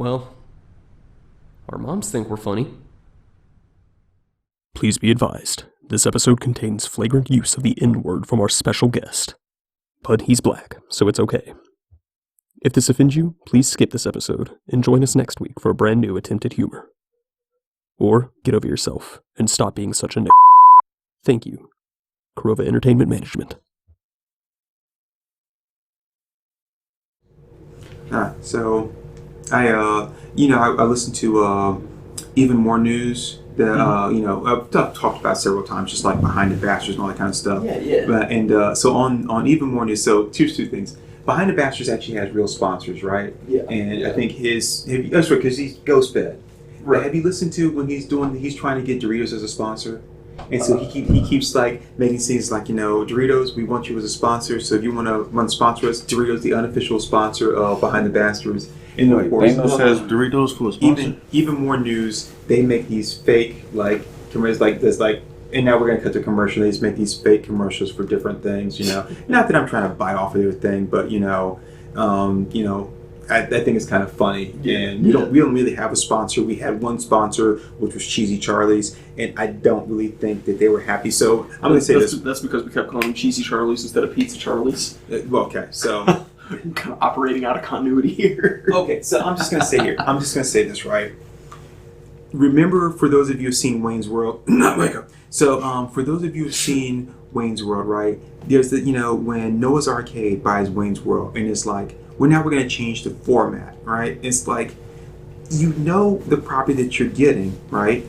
Well, our moms think we're funny. Please be advised, this episode contains flagrant use of the N-word from our special guest. But he's black, so it's okay. If this offends you, please skip this episode and join us next week for a brand new attempt at humor. Or get over yourself and stop being such a n***. Thank you. KorovaEntertainment Management. So I listened to Even More News. I've talked about several times, just like Behind the Bastards and all that kind of stuff. Yeah. So on Even More News, so here's two things. Behind the Bastards actually has real sponsors, right? Yeah. And I think that's right, because he's ghost fed. Right. Have you listened to when he's trying to get Doritos as a sponsor? And so he keeps like making scenes like, Doritos, we want you as a sponsor. So if you want to sponsor us, Doritos, the unofficial sponsor of Behind the Bastards. And of course, Thanos has Doritos for a sponsor. Even More News, they make these fake like commercials like this, like, and now we're gonna cut the commercial. They just make these fake commercials for different things, Not that I'm trying to buy off of their thing, but I think it's kind of funny. And we don't really have a sponsor. We had one sponsor, which was Cheesy Charlie's, and I don't really think that they were happy. So I'm going to say this. That's because we kept calling them Cheesy Charlie's instead of Pizza Charlie's. Okay, so Kind of operating out of continuity here. Okay, so I'm just going to say this, right? Remember, for those of you who've seen Wayne's World, for those of you who've seen Wayne's World, right? There's when Noah's Arcade buys Wayne's World, and it's like, we're going to change the format, right? It's like, the property that you're getting, right?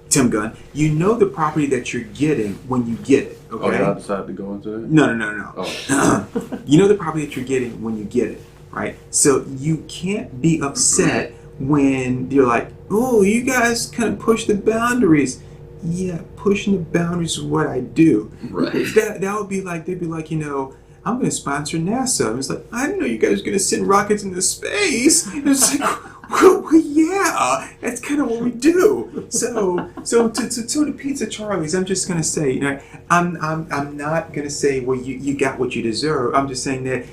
Tim Gunn, the property that you're getting when you get it, okay? Oh, y'all decided to go into that? No. Oh. The property that you're getting when you get it, right? So you can't be upset when you're like, oh, you guys kind of push the boundaries. Yeah, pushing the boundaries is what I do. Right. That would be like, they'd be like, I'm going to sponsor NASA. And it's like, I didn't know you guys were going to send rockets into space. And it's like, well, yeah, that's kind of what we do. So to Pizza Charlie's, I'm just going to say, I'm not going to say, well, you got what you deserve. I'm just saying that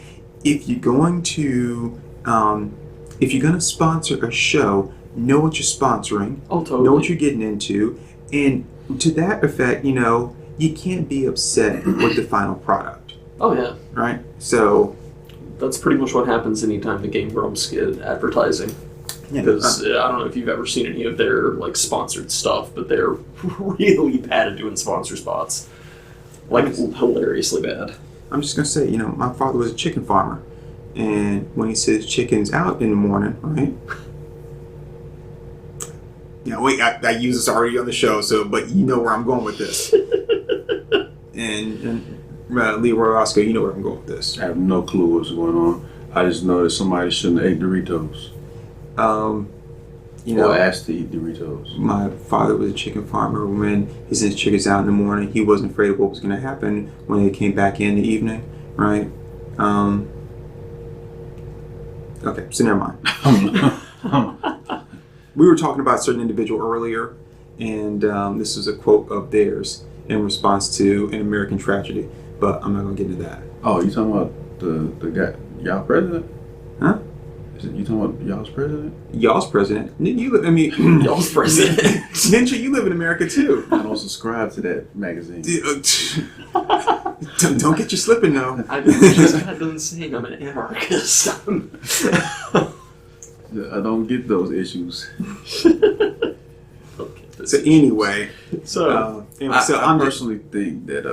if you're going to sponsor a show, know what you're sponsoring. Oh, totally. Know what you're getting into. And to that effect, you can't be upset with the final product. Oh, yeah. Right? So That's pretty much what happens anytime the Game Grumps get advertising. Because I don't know if you've ever seen any of their sponsored stuff, but they're really bad at doing sponsor spots. Hilariously bad. I'm just going to say, my father was a chicken farmer. And when he says chicken's out in the morning, right? Wait, I use this already on the show, but you know where I'm going with this. and Leroy Oscar, you know where I'm going with this. I have no clue what's going on. I just know that somebody shouldn't have ate Doritos. Or asked to eat Doritos. My father was a chicken farmer. When he sent his chickens out in the morning, he wasn't afraid of what was going to happen when they came back in the evening, right? Okay, so never mind. We were talking about a certain individual earlier, and this is a quote of theirs in response to an American tragedy, but I'm not going to get into that. Oh, you talking about the guy, y'all president? Huh? You talking about y'all's president? Y'all's president? Y'all's president. Ninja, you live in America too. I don't subscribe to that magazine. Don't get you slipping now. I just got done saying I'm an anarchist. I don't get those issues. So anyway, I personally think that.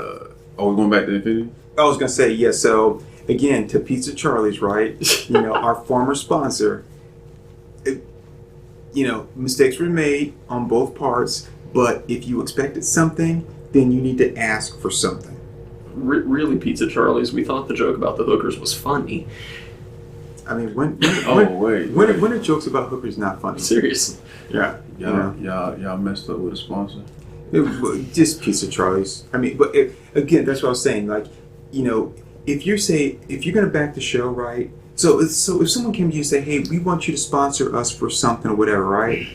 Are we going back to Infinity? I was gonna say yeah. So again, to Pizza Charlie's, right? Our former sponsor. Mistakes were made on both parts, but if you expected something, then you need to ask for something. Really, Pizza Charlie's, we thought the joke about the hookers was funny. I mean, when are jokes about hookers not funny? Seriously. Yeah. Y'all messed up with a sponsor. Just Pizza Charlie's. I mean, but again, that's what I was saying. Like, if you're gonna back the show, right? So if someone came to you and say, hey, we want you to sponsor us for something or whatever, right?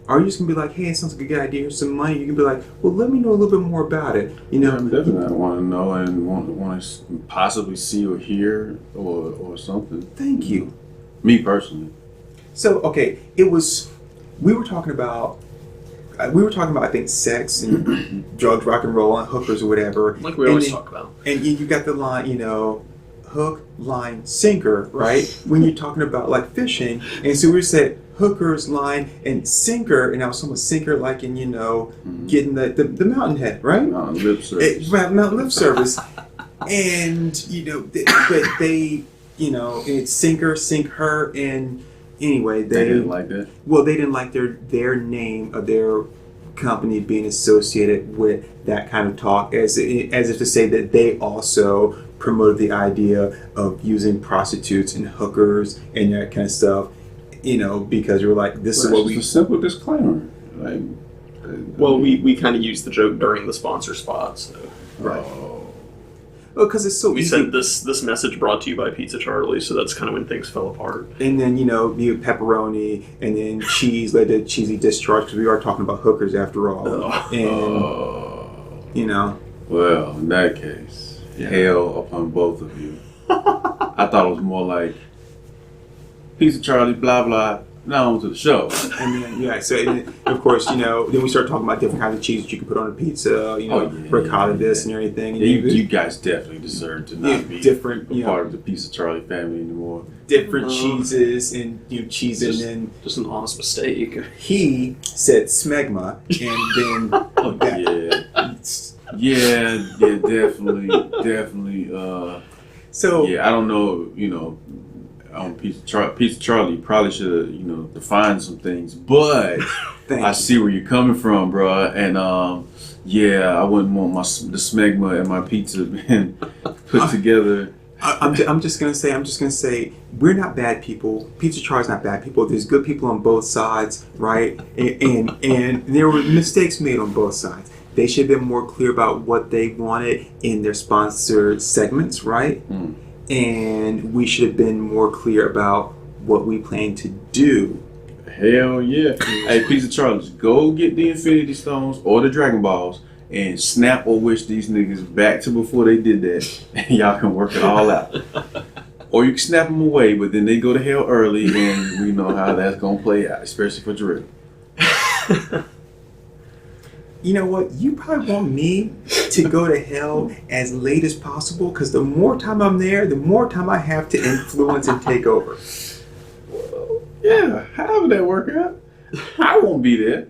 Are you just gonna be like, hey, it sounds like a good idea, here's some money? You can be like, well, let me know a little bit more about it. I'm definitely want to know and want to possibly see or hear or something. Thank you. Me personally. So okay, it was. We were talking about. I think, sex and drugs, rock and roll, and hookers or whatever. Like we always talk about. And you got the line, hook, line, sinker, right? When you're talking about like fishing, and so we said hookers, line, and sinker, and I was talking about sinker like in getting the mountain head, right? Mountain lip service. Mountain lip service, and but they, it's sinker, sink her, and anyway, They didn't like that. well, they didn't like their name of their company being associated with that kind of talk, as if to say that they also promoted the idea of using prostitutes and hookers and that kind of stuff, because you were like, this is what we. It's a simple disclaimer. Like, Well, we kind of used the joke during the sponsor spot. So. Right. Oh, because it's so We easy. said this message brought to you by Pizza Charlie, so that's kind of when things fell apart. And then, you pepperoni, and then cheese led to cheesy discharge, because we are talking about hookers after all. And, Well, in that case, hell upon both of you. I thought it was more like Pizza Charlie, blah, blah, now on to the show. and then, so and then, of course, then we start talking about different kinds of cheese that you can put on a pizza, ricotta this and everything. And You guys definitely deserve to not be different, a part of the Pizza Charlie family anymore. different cheeses and cheese, and then Just an honest mistake. he said smegma, and then Definitely. So I don't know, on Pizza Charlie, you probably should have, defined some things, but thank I you. see where you're coming from, bro. And I wouldn't want the smegma and my pizza being put together. I'm just gonna say we're not bad people. Pizza Charlie's not bad people. There's good people on both sides, right? And there were mistakes made on both sides. They should have been more clear about what they wanted in their sponsored segments, right? And we should have been more clear about what we plan to do. Hell yeah. Hey, Pizza Charlie, go get the Infinity Stones or the Dragon Balls and snap or wish these niggas back to before they did that, and y'all can work it all out. Or you can snap them away, but then they go to hell early, and we know how that's gonna play out, especially for Drew. You know what? You probably want me to go to hell as late as possible, because the more time I'm there, the more time I have to influence and take over. Yeah, however that work out. I won't be there.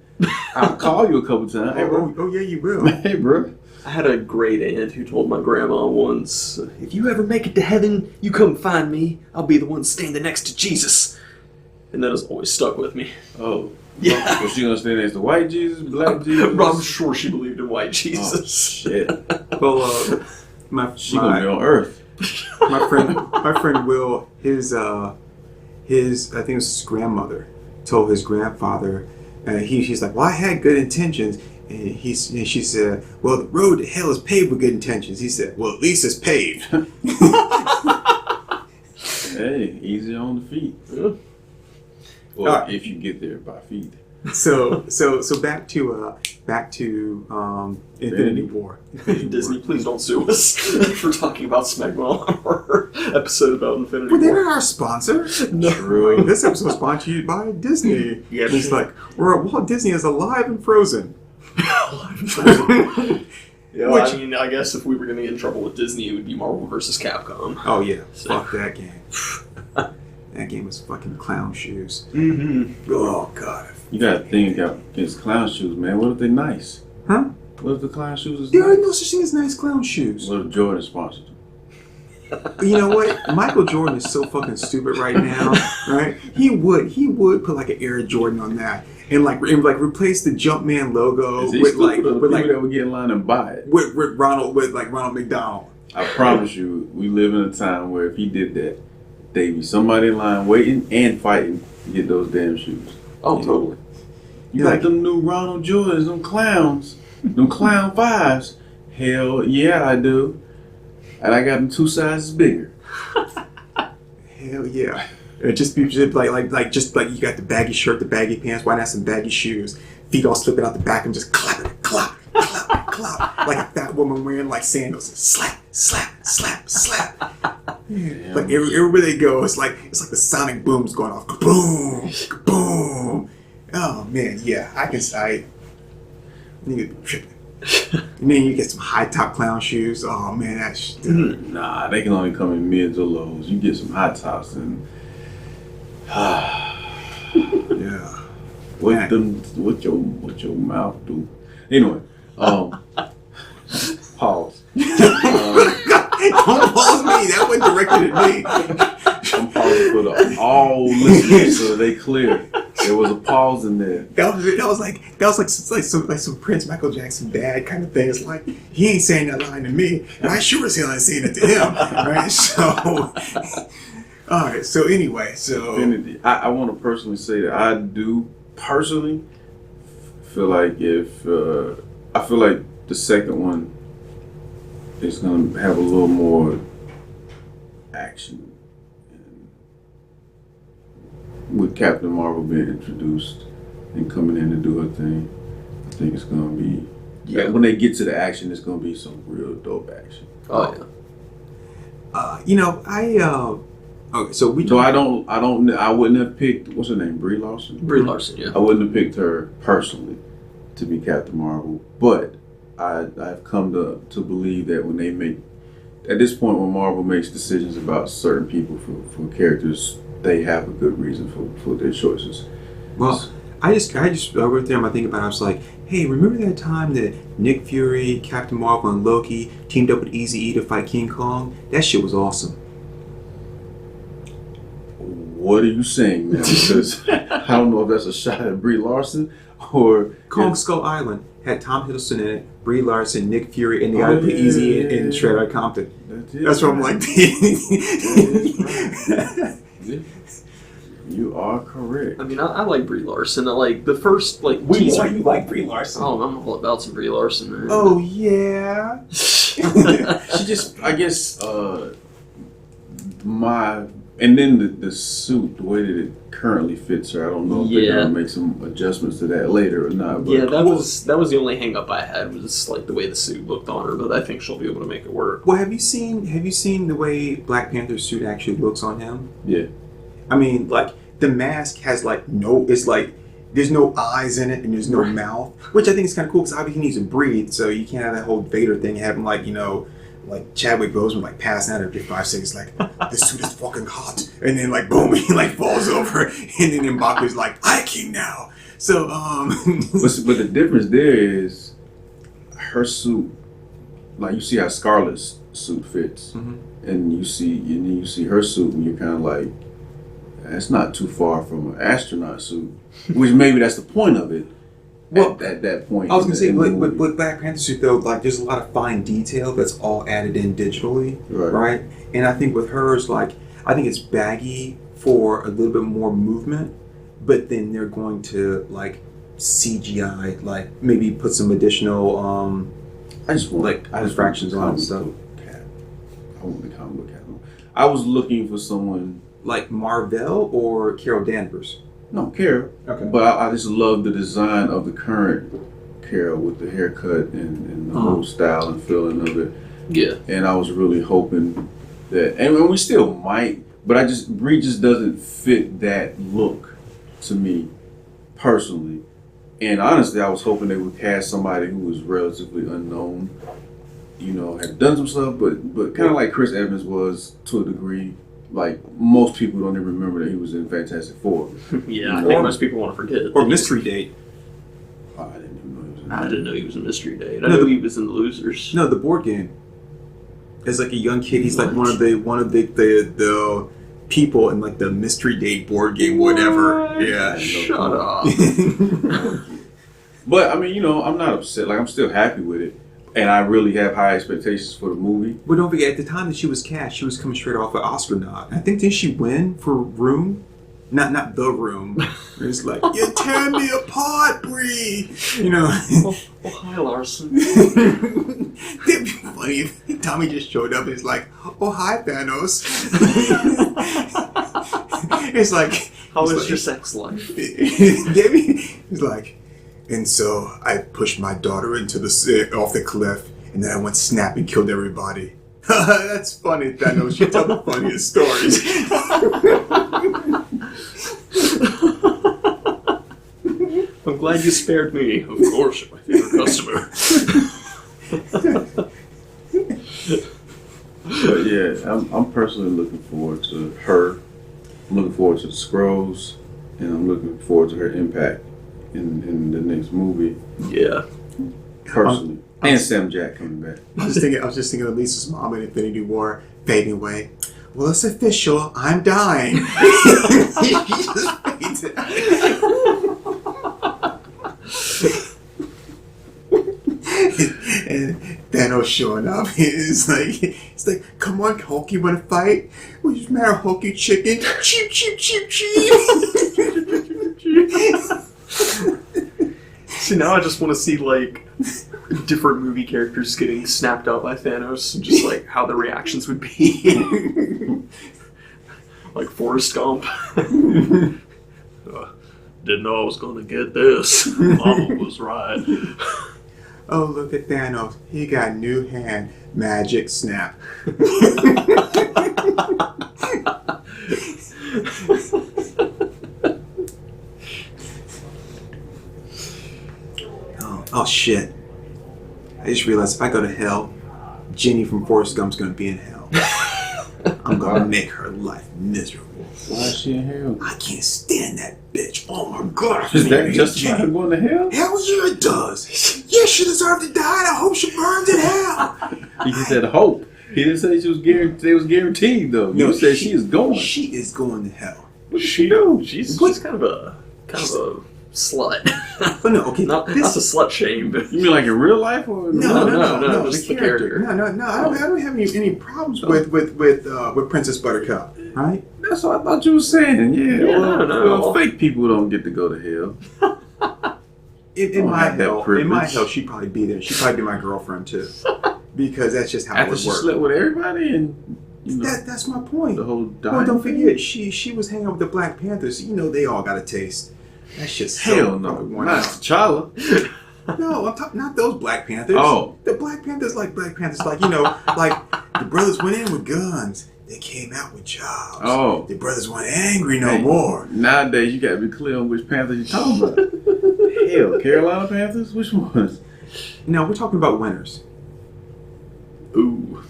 I'll call you a couple times. Hey, bro. Oh yeah, you will. Hey, bro. I had a great aunt who told my grandma once, if you ever make it to heaven, you come find me. I'll be the one standing next to Jesus. And that has always stuck with me. Oh. Yeah. Was she gonna stand next to white Jesus, black Jesus? I'm sure she believed in white Jesus. Oh, shit. Well, She gonna be on Earth. my friend Will, his I think it was his grandmother told his grandfather, he's like, well, I had good intentions, and she said, well, the road to hell is paved with good intentions. He said, well, at least it's paved. Hey, easy on the feet. Yeah. Well, if you get there by feet. So back to Infinity War. Disney, please don't sue us for talking about Smegma on our episode about Infinity Well, they're War. not our sponsor. True. This episode is sponsored by Disney. Yeah, It's sure. like Walt Disney is alive and frozen. Yeah, Which- I mean, I guess if we were going to get in trouble with Disney, it would be Marvel vs. Capcom. Oh yeah, fuck that game. That game was fucking clown shoes. Mm-hmm. Oh god. You gotta think against clown shoes, man. What if they're nice? Huh? What if the clown shoes is There are no nice? such thing as nice clown shoes. What if Jordan sponsored them? You know what? Michael Jordan is so fucking stupid right now, right? He would put like an Air Jordan on that and like replace the Jumpman logo Is he with stupid or the with people that would get in line and buy it? with Ronald McDonald. I promise you, we live in a time where if he did that, there'd be somebody in line waiting and fighting to get those damn shoes. Oh, totally. You Like- like them new Ronald Jordans, them clowns, them clown fives. Hell yeah, I do. And I got them 2 sizes bigger. Hell yeah. Just you got the baggy shirt, the baggy pants, why not some baggy shoes? Feet all slipping out the back and just clap, clap, clap, clap. Like a fat woman wearing like sandals. Slap, slap, slap, slap. Like everywhere they go, it's like the sonic booms going off. Boom, boom. Oh man, yeah, nigga tripping. And then you get some high top clown shoes. Oh man, that's Nah, they can only come in mids or lows. You get some high tops and yeah. what your mouth do? Anyway, pause. Don't pause me. That wasn't directed at me. I'm pausing for all listeners so they clear. There was a pause in there. That was like some Prince Michael Jackson dad kind of thing. It's like he ain't saying that line to me, and I sure as hell ain't saying it to him. Right? So, all right. So anyway, Infinity. I want to personally say that I do personally feel like I feel like the second one is going to have a little more action. With Captain Marvel being introduced and coming in to do her thing, I think it's gonna be like, when they get to the action, it's gonna be some real dope action. Oh yeah. Okay, so we. So I wouldn't have picked what's her name, Brie Larson. Brie Larson, yeah. I wouldn't have picked her personally to be Captain Marvel, but I've come to believe that when they make at this point when Marvel makes decisions about certain people for characters, they have a good reason for their choices. Well, I wrote down my thing about it. I was like, hey, remember that time that Nick Fury, Captain Marvel, and Loki teamed up with Eazy-E to fight King Kong? That shit was awesome. What are you saying now? Because I don't know if that's a shot at Brie Larson or Kong Skull Island had Tom Hiddleston in it, Brie Larson, Nick Fury, and the guy who put Eazy and Straight Outta Compton. That's what I'm like. You are correct. I mean, I like Brie Larson. I like the first Why you like Brie Larson? Oh, I'm all about some Brie Larson, man. Oh yeah. She just, I guess, and then the suit, the way that it currently fits her, I don't know if they're gonna make some adjustments to that later or not. But yeah, that was the only hang up I had was like the way the suit looked on her, but I think she'll be able to make it work. Well, have you seen the way Black Panther's suit actually looks on him? Yeah. I mean, like the mask has it's like there's no eyes in it and there's no mouth, which I think is kind of cool because obviously he needs to breathe, so you can't have that whole Vader thing, have him like like Chadwick Boseman like passing out every 5 seconds, like this suit is fucking hot, and then like boom, he like falls over, and then M'Baku's like I king now. So but the difference there is her suit, like you see how Scarlett's suit fits, and you see her suit, and you're kind of like, that's not too far from an astronaut suit, which maybe that's the point of it. Well, at that point, I was gonna say, but Black Panther suit though, like there's a lot of fine detail that's all added in digitally, right? And I think with hers, like I think it's baggy for a little bit more movement, but then they're going to like CGI, like maybe put some additional fractions on and stuff. I want the comic book cat. I was looking for someone like Marvel or Carol Danvers. No, Carol. Okay. But I just love the design of the current Carol with the haircut and the whole style and feeling of it. Yeah. And I was really hoping that, and we still might, but Brie just doesn't fit that look to me personally. And honestly, I was hoping they would cast somebody who was relatively unknown, had done some stuff, but kind of like Chris Evans was to a degree. Like most people don't even remember that he was in Fantastic Four. Yeah, I think most people want to forget. Or Mystery Date. Oh, I didn't even know he was in. I didn't know he was in Mystery Date. I know he was in The Losers. No, the board game. As like a young kid, he's like one of the people in like the Mystery Date board game, whatever. Yeah. Shut up. But I mean, I'm not upset. Like I'm still happy with it. And I really have high expectations for the movie. But don't forget, at the time that she was cast, she was coming straight off an Oscar nod. I think, didn't she win for Room? Not The Room. It's like, you tear me apart, Brie! Oh, hi, Larson. It'd be funny if Tommy just showed up and it's like, oh, hi, Thanos. It's like... How is your sex life? He's like... And so I pushed my daughter off the cliff, and then I went snap and killed everybody. That's funny, Thanos. You tell the funniest stories. I'm glad you spared me. Of course, you're my favorite customer. But yeah, I'm personally looking forward to her. I'm looking forward to the Skrulls, and I'm looking forward to her impact in the next movie. Yeah. Personally. And Sam Jack coming back. I was just thinking of Lisa's mom in Infinity War fading away. Well, it's official. I'm dying. He just fades and Thanos showing up. It's like, come on, Hulk, you want to fight? What's the matter, Hulky chicken? Cheep, cheep, cheep, cheep. See, now I just want to see, like, different movie characters getting snapped up by Thanos and just, like, how the reactions would be. Like Forrest Gump. Didn't know I was going to get this. Mama was right. Oh, look at Thanos. He got new hand. Magic snap. Oh, shit. I just realized if I go to hell, Jenny from Forrest Gump's going to be in hell. I'm going to make her life miserable. Why is she in hell? I can't stand that bitch. Oh my god. Is that justify her going to hell? Hell yeah, it does. Yeah, she deserved to die, and I hope she burns in hell. He just said hope. He didn't say she was guaranteed. It was guaranteed though. You said she is going. She is going to hell. What does she do? She's kind of a slut. But no, okay, not a slut shame, but You mean like in real life or no, just the character. No. I don't have any problems with Princess Buttercup, right? That's what I thought you were saying. Yeah, no. Well, fake people don't get to go to hell. In my have that hell, privilege. she'd probably be there. She'd probably be my girlfriend too, because that's just how After it she works. slept with everybody and That's my point. the whole Well, dying don't thing. forget, she was hanging out with the Black Panthers. You know, they all got a taste. That's just Hell no, not T'Challa. No, I'm talking not those Black Panthers. Oh. The Black Panthers like Black Panthers, like, you know, like the brothers went in with guns. They came out with jobs. Oh. The brothers weren't angry no Hey, more. Nowadays, you got to be clear on which Panthers you're talking about. Hell, Carolina Panthers? Which ones? No, we're talking about winners. Ooh.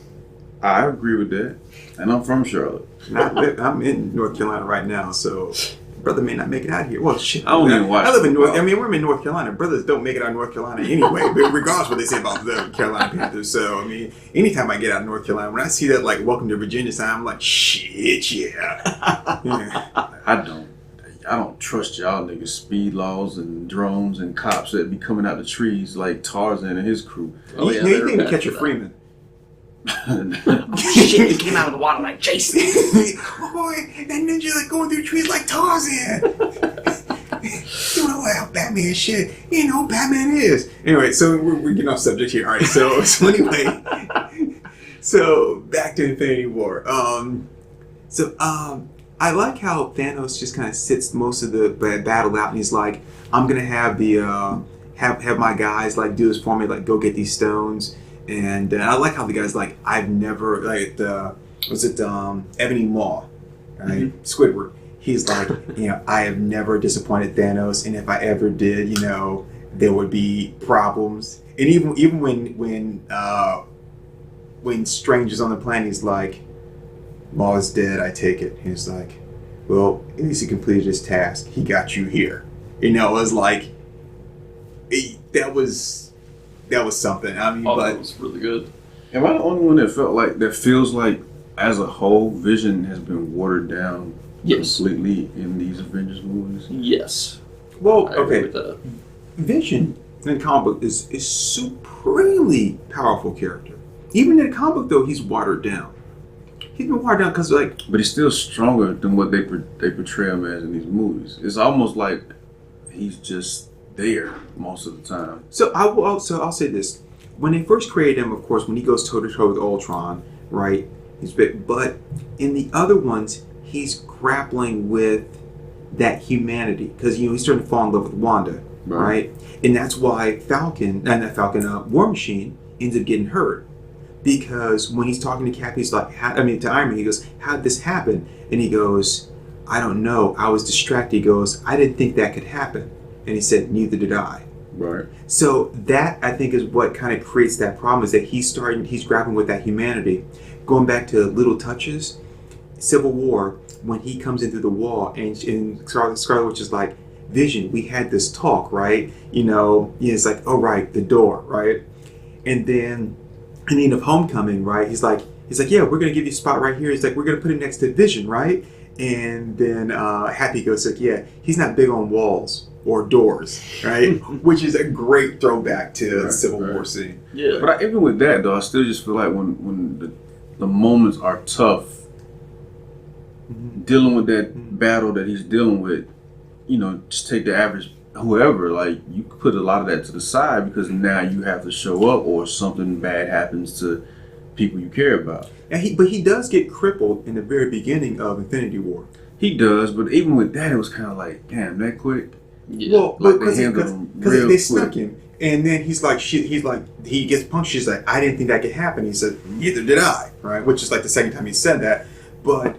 I agree with that. And I'm from Charlotte. I'm in North Carolina right now, so brother may not make it out here. Well, shit. I don't even watch I live in North. football. I mean, we're in North Carolina. Brothers don't make it out of North Carolina anyway, but regardless of what they say about the Carolina Panthers. So, I mean, anytime I get out of North Carolina, when I see that, like, welcome to Virginia sign, I'm like, shit, yeah. I don't trust y'all niggas' speed laws and drones and cops that be coming out the trees like Tarzan and his crew. Oh, yeah, you they're think bad to catch for a that. Freeman. Shit, you came out of the water like Jason. Boy, that ninja like going through trees like Tarzan. You know how Batman shit. You know who Batman is. Anyway, so we're getting off subject here. All right, so anyway, so back to Infinity War. I like how Thanos just kind of sits most of the battle out, and he's like, "I'm gonna have the have my guys like do this for me, like go get these stones." And I like how the guy's like, I've never, like, Ebony Maw, right? Squidward. He's like, you know, I have never disappointed Thanos, and if I ever did, you know, there would be problems. And even when Strange is on the planet, he's like, Maw is dead, I take it. He's like, well, at least he completed his task. He got you here. You know, it was like, that was something. I mean, Oh, but that was really good. Am I the only one that feels like as a whole Vision has been watered down Yes. completely in these Avengers movies? Yes. well, I agree okay. with that. Vision in the comic book is supremely powerful character. Even in the comic book, though, he's watered down. He's been watered down because, like, But he's still stronger than what they portray him as in these movies. It's almost like he's just there most of the time. so I'll say this: when they first created him, of course, when he goes toe to toe with Ultron, right? He's big, but in the other ones, he's grappling with that humanity because he's starting to fall in love with Wanda, right? And that's why War Machine ends up getting hurt because when he's talking to Cap, he's like, to Iron Man, he goes, "How'd this happen?" And he goes, "I don't know. I was distracted." He goes, "I didn't think that could happen." And he said, "Neither did I." Right. So that, I think, is what kind of creates that problem, is that he's grappling with that humanity. Going back to little touches, Civil War, when he comes in through the wall and Scarlet Witch is like, "Vision, we had this talk, right?" It's like, "Oh, right, the door, right?" And then at the end of Homecoming, right, he's like, "Yeah, we're going to give you a spot right here." He's like, "We're going to put him next to Vision, right?" And then Happy goes like, "Yeah, he's not big on walls or doors," right? Which is a great throwback to the Civil War scene. Yeah. But even with that, though, I still just feel like when the moments are tough, dealing with that battle that he's dealing with, just take the average whoever, like, you put a lot of that to the side because now you have to show up or something bad happens to people you care about. And but he does get crippled in the very beginning of Infinity War. He does, but even with that, it was kind of like, damn, that quick. Yeah. Well, Like, because they handled him real they snuck quick. him, and then he gets punched. She's like, "I didn't think that could happen." He said, "Neither did I," right? Which is like the second time he said that. But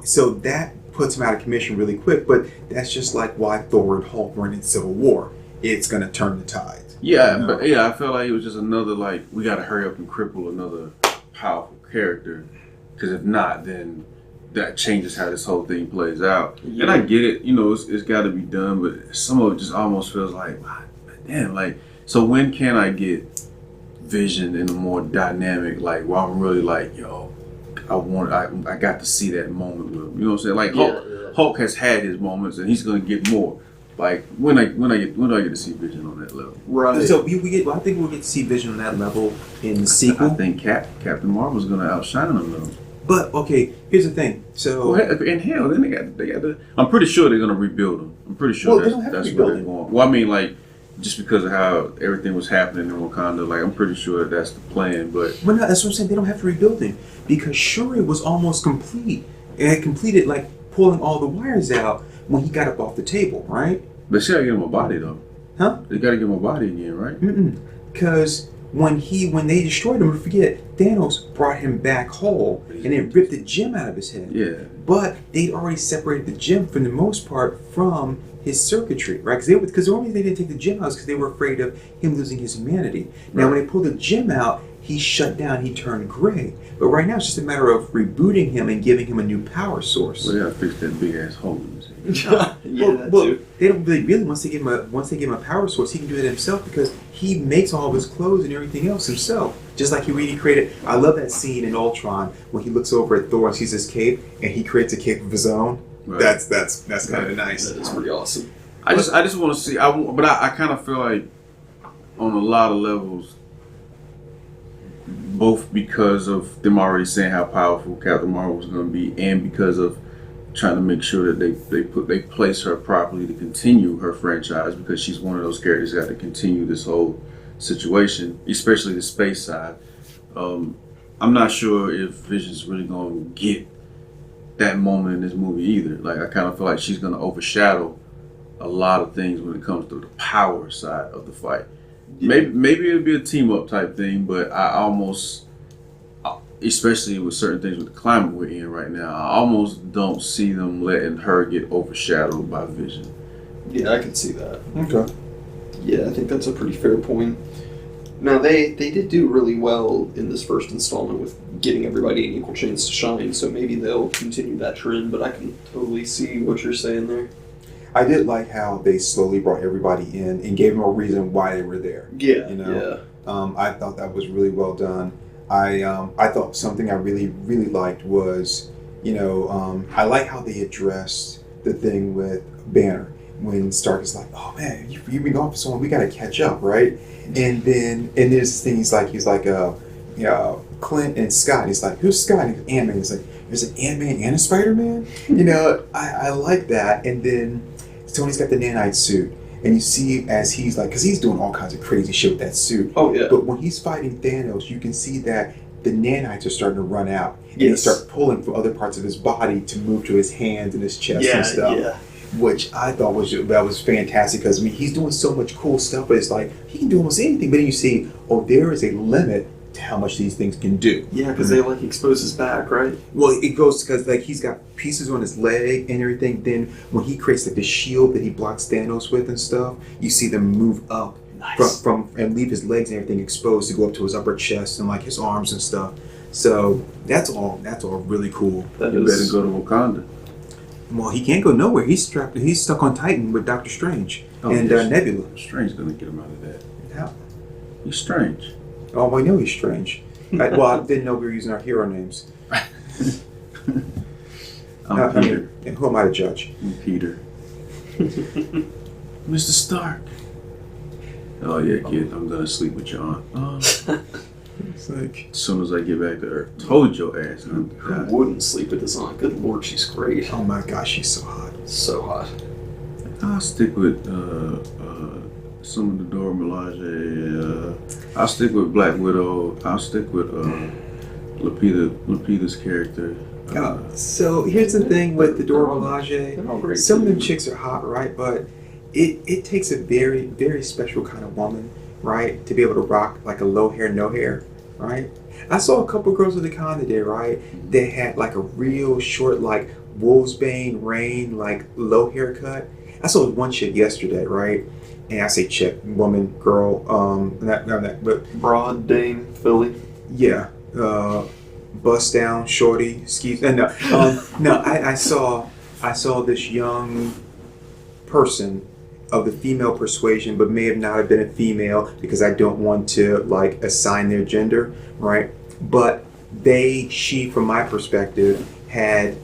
so that puts him out of commission really quick. But that's just like why Thor and Hulk weren't in Civil War. It's gonna turn the tides. Yeah, but I felt like it was just another, like, we got to hurry up and cripple another powerful character, because if not, then that changes how this whole thing plays out. Yeah. And I get it, it's got to be done, but some of it just almost feels like, wow, damn, like, so when can I get Vision in a more dynamic, like, where I'm really like, yo, I got to see that moment with him. You know what I'm saying? Like, Hulk has had his moments, and he's gonna get more. Like, when do I get to see Vision on that level? Right. So I think we'll get to see Vision on that level in the sequel. I think Captain Marvel's gonna outshine him though. But okay, here's the thing. So And hell, then they got the. I'm pretty sure they're gonna rebuild them. I'm pretty sure Well, they don't have to that's rebuild where they're going. Well, I mean, like, just because of how everything was happening in Wakanda, like, I'm pretty sure that's the plan. But no, that's what I'm saying. They don't have to rebuild him because Shuri was almost complete. It had completed, like, pulling all the wires out when he got up off the table, right? they still gotta give him a body though. Huh? They gotta give him a body again, right? Because when they destroyed him, forget, Thanos brought him back whole and then ripped the gem out of his head. Yeah. But they'd already separated the gem for the most part from his circuitry, right? Because the only reason they didn't take the gem out is because they were afraid of him losing his humanity. Now, when they pulled the gem out, he shut down, he turned gray. But right now, it's just a matter of rebooting him and giving him a new power source. Well, they gotta fix that big ass hole. Well, they don't really once they give him a power source, he can do it himself because he makes all of his clothes and everything else himself. Just like he really created. I love that scene in Ultron when he looks over at Thor and sees his cape and he creates a cape of his own. Right. That's kind of nice. That is pretty awesome. I just want to see. I kind of feel like on a lot of levels, both because of them already saying how powerful Captain Marvel was going to be, and because of trying to make sure that they place her properly to continue her franchise, because she's one of those characters that got to continue this whole situation, especially the space side. I'm not sure if Vision's really going to get that moment in this movie either. Like, I kind of feel like she's going to overshadow a lot of things when it comes to the power side of the fight. Yeah. Maybe it'll be a team up type thing, but I almost, especially with certain things with the climate we're in right now, I almost don't see them letting her get overshadowed by Vision. Yeah, I can see that. Okay. Yeah, I think that's a pretty fair point. Now, they did do really well in this first installment with getting everybody an equal chance to shine, so maybe they'll continue that trend, but I can totally see what you're saying there. I did like how they slowly brought everybody in and gave them a reason why they were there. Yeah, I thought that was really well done. I thought something I really, really liked was, I like how they addressed the thing with Banner when Stark is like, "Oh man, you've been gone for so long, we gotta catch up, right?" And then there's this thing, he's like, Clint and Scott. He's like, "Who's Scott?" And Ant-Man. He's like, "There's an Ant-Man and a Spider-Man." I like that. And then Tony's got the nanite suit. And you see as he's like, because he's doing all kinds of crazy shit with that suit. Oh, yeah. But when he's fighting Thanos, you can see that the nanites are starting to run out. And Yes. they start pulling from other parts of his body to move to his hands and his chest and stuff. Yeah. Which I thought was fantastic, because he's doing so much cool stuff, but it's like he can do almost anything. But then you see, there is a limit how much these things can do. Yeah, because they like expose his back, right? Well, it goes because like he's got pieces on his leg and everything. Then when he creates like the shield that he blocks Thanos with and stuff, you see them move up from and leave his legs and everything exposed to go up to his upper chest and like his arms and stuff. So that's all really cool. You better go to Wakanda. Well, he can't go nowhere. He's strapped. He's stuck on Titan with Doctor Strange and Nebula. Strange gonna get him out of that. How? He's strange. Oh, I know he's strange. Well, I didn't know we were using our hero names. I'm Peter. Who am I to judge? I'm Peter. Mr. Stark. Oh yeah, kid. I'm gonna sleep with your aunt. It's like As soon as I get back to Earth, told your ass. Who wouldn't sleep with his aunt? Good lord, she's great. oh my gosh, she's so hot. So hot. I'll stick with some of the Dora Milaje. I'll stick with Black Widow. I'll stick with Lupita's character. So here's the thing with the Dora Milaje. They're all great. Some of them chicks are hot, right? But it takes a very, very special kind of woman, right, to be able to rock like a low hair, no hair, right? I saw a couple girls with the con today, right? They had like a real short, like Wolfsbane Rain, like low haircut. I saw one chick yesterday, right? And I say chick, woman, girl, but Broad Dame Philly. yeah, bust down, shorty, skis. No, I saw this young person of the female persuasion, but may have not have been a female because I don't want to like assign their gender, right? But she, from my perspective, had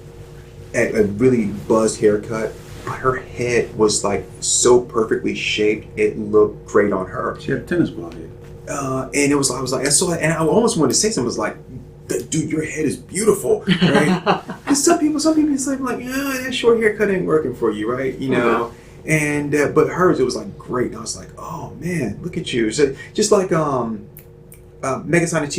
a really buzzed haircut. But her head was like so perfectly shaped, it looked great on her. She had a tennis ball head. And I was like, I saw it, and I almost wanted to say something. I was like, dude, your head is beautiful, right? Because some people, it's like, that short haircut ain't working for you, right? You know. And but hers, it was like great. And I was like, oh man, look at you. So, just like Negasonic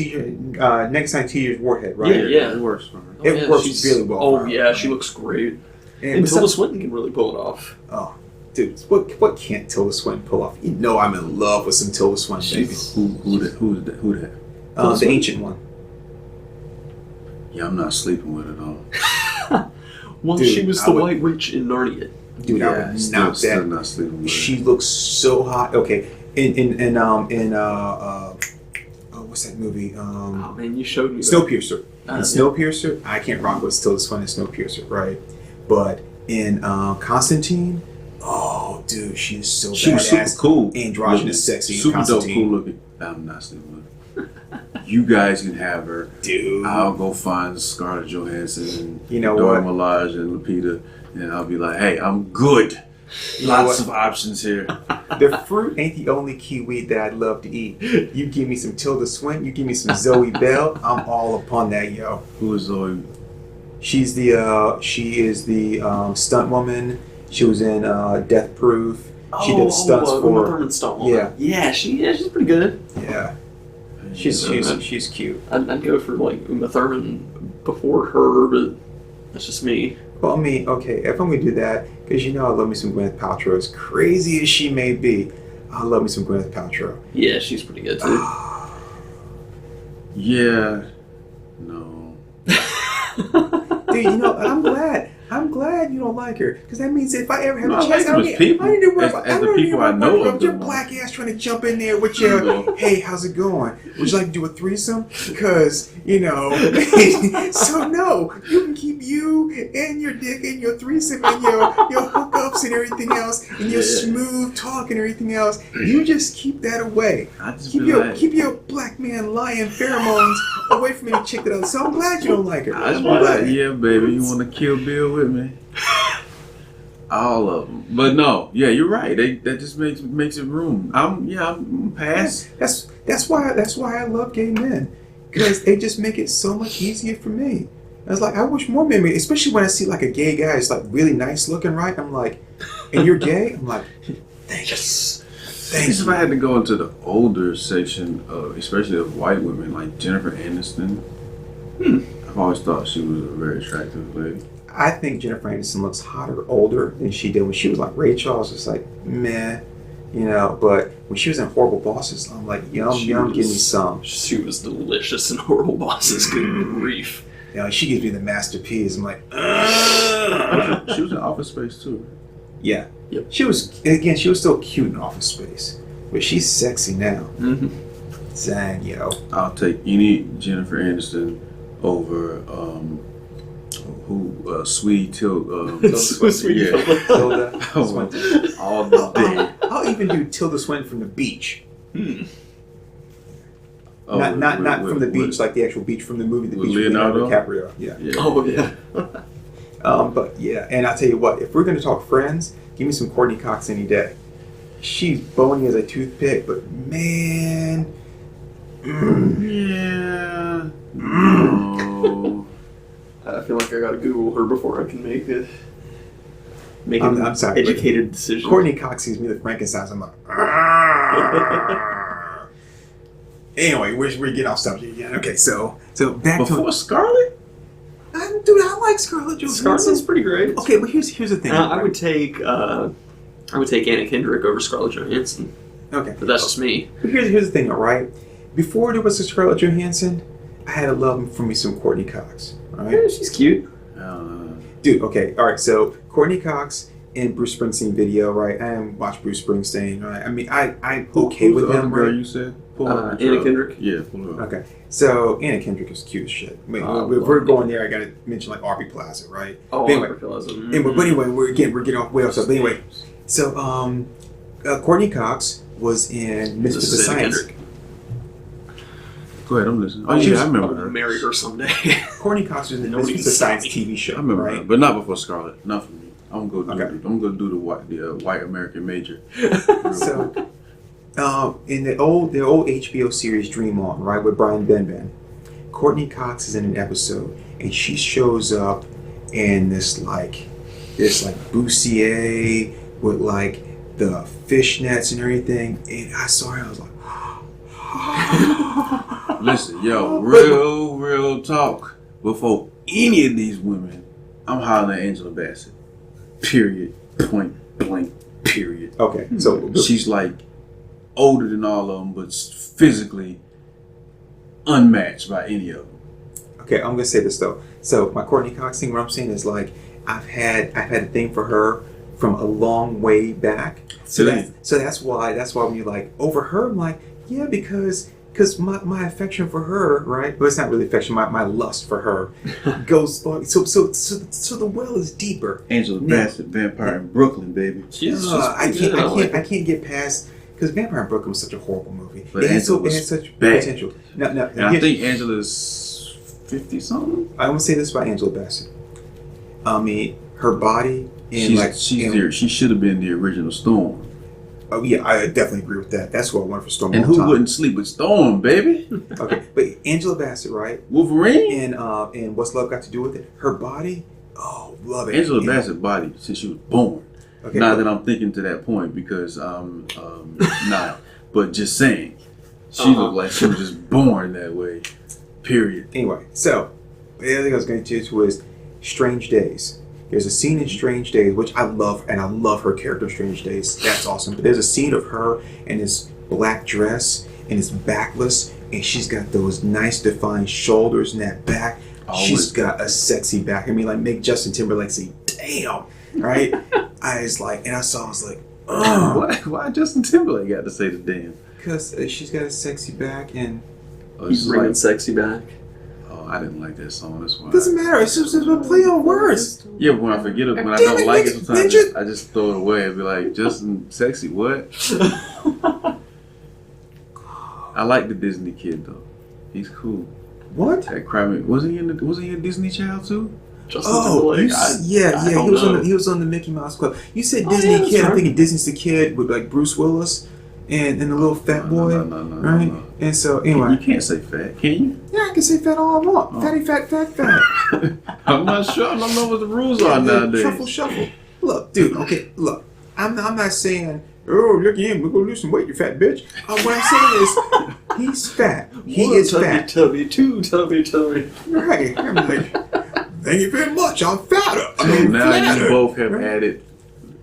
Teacher's Warhead, right? Yeah. It works for her. It works really well. Oh for her. yeah, she looks great. And Tilda Swinton can really pull it off. Oh, dude, what can't Tilda Swinton pull off? You know I'm in love with some Tilda Swinton, baby. Who that? The ancient one. Yeah, I'm not sleeping with it all. Well, Dude, she was the White Witch in Narnia. Dude, I would not still that. not sleeping with She it. looks so hot. Okay, what's that movie? Oh man, you showed me that. Snowpiercer. In Yeah. Snowpiercer, I can't rock with Tilda Swinton in Snowpiercer, right? But in Constantine, oh dude, she is so She was super badass. cool. Androgynous, sexy. Super dope, Constantine. cool looking. I'm not sleeping with her. You guys can have her. Dude. I'll go find Scarlett Johansson and You know Dora what? Milaje and Lupita, and I'll be like, hey, I'm good. You know Lots what? of options here. The fruit ain't the only kiwi that I'd love to eat. You give me some Tilda Swinton, you give me some Zoe Bell, I'm all upon that, yo. Who is Zoe? She is the stunt woman. She was in Death Proof. She did stunts Uma for. Thurman stunt woman. Yeah. She's pretty good. Yeah, she's cute. I'd go for like Uma Thurman before her, but that's just me. Well, I mean, okay, if I'm gonna do that, because you know I love me some Gwyneth Paltrow. As crazy as she may be, I love me some Gwyneth Paltrow. Yeah, she's pretty good too. Yeah. No. Dude, you know, I'm glad you don't like her, because that means if I ever have No, a I chance, like them as people. I need to worry As about the people I know of your them. black ass trying to jump in there with your, hey, how's it going? Would you like to do a threesome? Because, you know, so no, you can keep you and your dick and your threesome and your hookups and everything else and your smooth talk and everything else. You just keep that away. I just Keep be your like, keep your black man lying pheromones away from any chick that else. So I'm glad you don't like her. I just I'm be like, glad. yeah, baby, you want to kill Bill with me? All of them. But no, yeah, you're right. That just makes it room. I'm past. That's why I love gay men, because they just make it so much easier for me. I was like, I wish more men, especially when I see like a gay guy, it's like really nice looking, right? I'm like, and you're gay? I'm like, thanks. Thank If you. I had to go into the older section of, especially of white women, like Jennifer Aniston, I've always thought she was a very attractive lady. I think Jennifer Aniston looks hotter older than she did when she was like Rachel. I was just like, meh. you know. But when she was in Horrible Bosses, I'm like, yum, give me some. She was delicious in Horrible Bosses. Good grief. You know, she gives me the masterpiece. I'm like, She was in Office Space too. yeah. Yep. She was still cute in Office Space, but she's sexy now. Mm-hmm. Saying, I'll take any Jennifer Aniston over Sweet Tilda. Sweet Yeah. Tilda Oh, Swinton. all the day. I'll even do Tilda Swinton from the beach. Oh, Not from the beach, like the actual beach from the movie, The with Beach with Leonardo? DiCaprio. Yeah. Oh yeah. But yeah, and I'll tell you what, if we're going to talk Friends, give me some Courtney Cox any day. She's bony as a toothpick, but man. Yeah. No. I feel like I gotta Google her before I can make I'm sorry, but educated decision. Courtney Cox sees me like Frankenstein. I'm like, anyway, we're getting off subject again. Okay, so back Before Scarlett? dude, I like Scarlett Johansson. Scarlett's pretty great. Okay, but here's the thing. I would take Anna Kendrick over Scarlett Johansson, Okay, but that's just me. but here's the thing, all right? Before there was a Scarlett Johansson, I had to love for me some Courtney Cox. All right, Yeah, she's cute. dude. Okay, all right. So Courtney Cox in Bruce Springsteen video, right? I didn't watch Bruce Springsteen. Right? I mean, I'm okay Who's with the other him. girl Right? you said? Anna Kendrick. Yeah, pull her up. Okay, so Anna Kendrick is cute as shit. I mean, Oh, if we're love going there, I gotta mention like Aubrey Plaza, right? Oh, But anyway, mm-hmm. but anyway, we're getting off way off stuff. But anyway, so Courtney Cox was in Mistress of This is Anna Science. Kendrick. Go ahead, I'm listening. Oh, She yeah, was- I remember I'll her. marry her someday. Courtney Cox was in the Nobody Mistress of saw Science me. TV show, I remember right? her, but not before Scarlett. Not for me. I'm gonna go do. Okay. I'm gonna do the white American major. So, in the old HBO series Dream On, right, with Brian Benben, Courtney Cox is in an episode, and she shows up in this bustier with like the fishnets and everything, and I saw her, I was like, Listen, yo, real talk. Before any of these women, I'm hollering at Angela Bassett. Period. Point blank. Period. okay, so She's like older than all of them, but physically unmatched by any of them. okay, I'm gonna say this though. So my Courtney Cox thing, what I'm saying is like I've had a thing for her from a long way back. So that's why when you like over her, I'm like, yeah, because my affection for her, right? Well, it's not really affection. My lust for her goes far. So the well is deeper. Angela Bassett, Vampire in Brooklyn, baby. I can't get past because Vampire in Brooklyn was such a horrible movie. But It had Angela such bad. potential. No, And I think Angela's 50 something. I want to say this about Angela Bassett. I mean, her body and She should have been the original Storm. Oh yeah, I definitely agree with that. That's what I want for Storm. And all the who time. wouldn't sleep with Storm, baby? Okay, but Angela Bassett, right? Wolverine? And What's Love Got to Do with It? Her body, oh, love it. Angela And- Bassett body since she was born. Okay, Not but- that I'm thinking to that point because not, but just saying, she looked like she was just born that way. Period. Anyway, so the other thing I was going to get to was Strange Days. There's a scene in Strange Days, which I love, and I love her character in Strange Days. That's awesome. But there's a scene of her in this black dress, and it's backless, and she's got those nice defined shoulders and that back. Always. She's got a sexy back. I mean, like, make Justin Timberlake say, damn, right? I was like, oh. Why Justin Timberlake got to say the damn? Because she's got a sexy back, and He's bringing sexy back. Oh, I didn't like that song. That's why. it doesn't matter. It's just a play on words. Yeah, but when I forget it, when I Damn don't it, like it, sometimes ninja. I just throw it away and be like, Justin, sexy, what? I like the Disney kid though. He's cool. What? That Crybaby, was he in Disney Child too? Justin Oh, Timberlake. yeah. don't He was know. he was on the Mickey Mouse Club. You said Oh, Disney yeah, that's Kid. I'm right. thinking Disney's the Kid with like Bruce Willis and the little fat boy, No, right? no. And so You anyway, can't say fat, can you? yeah, I can say fat all I want. Oh. Fatty, fat. I'm not sure. I don't know what the rules are nowadays. Truffle shuffle. Look, dude. Okay, look. I'm not saying. Oh, look at him. We're gonna lose some weight, you fat bitch. What I'm saying is, he's fat. He is fat. Tubby, tubby. Right. I'm like, thank you very much. I'm fatter. So now you flatter. both have Right? added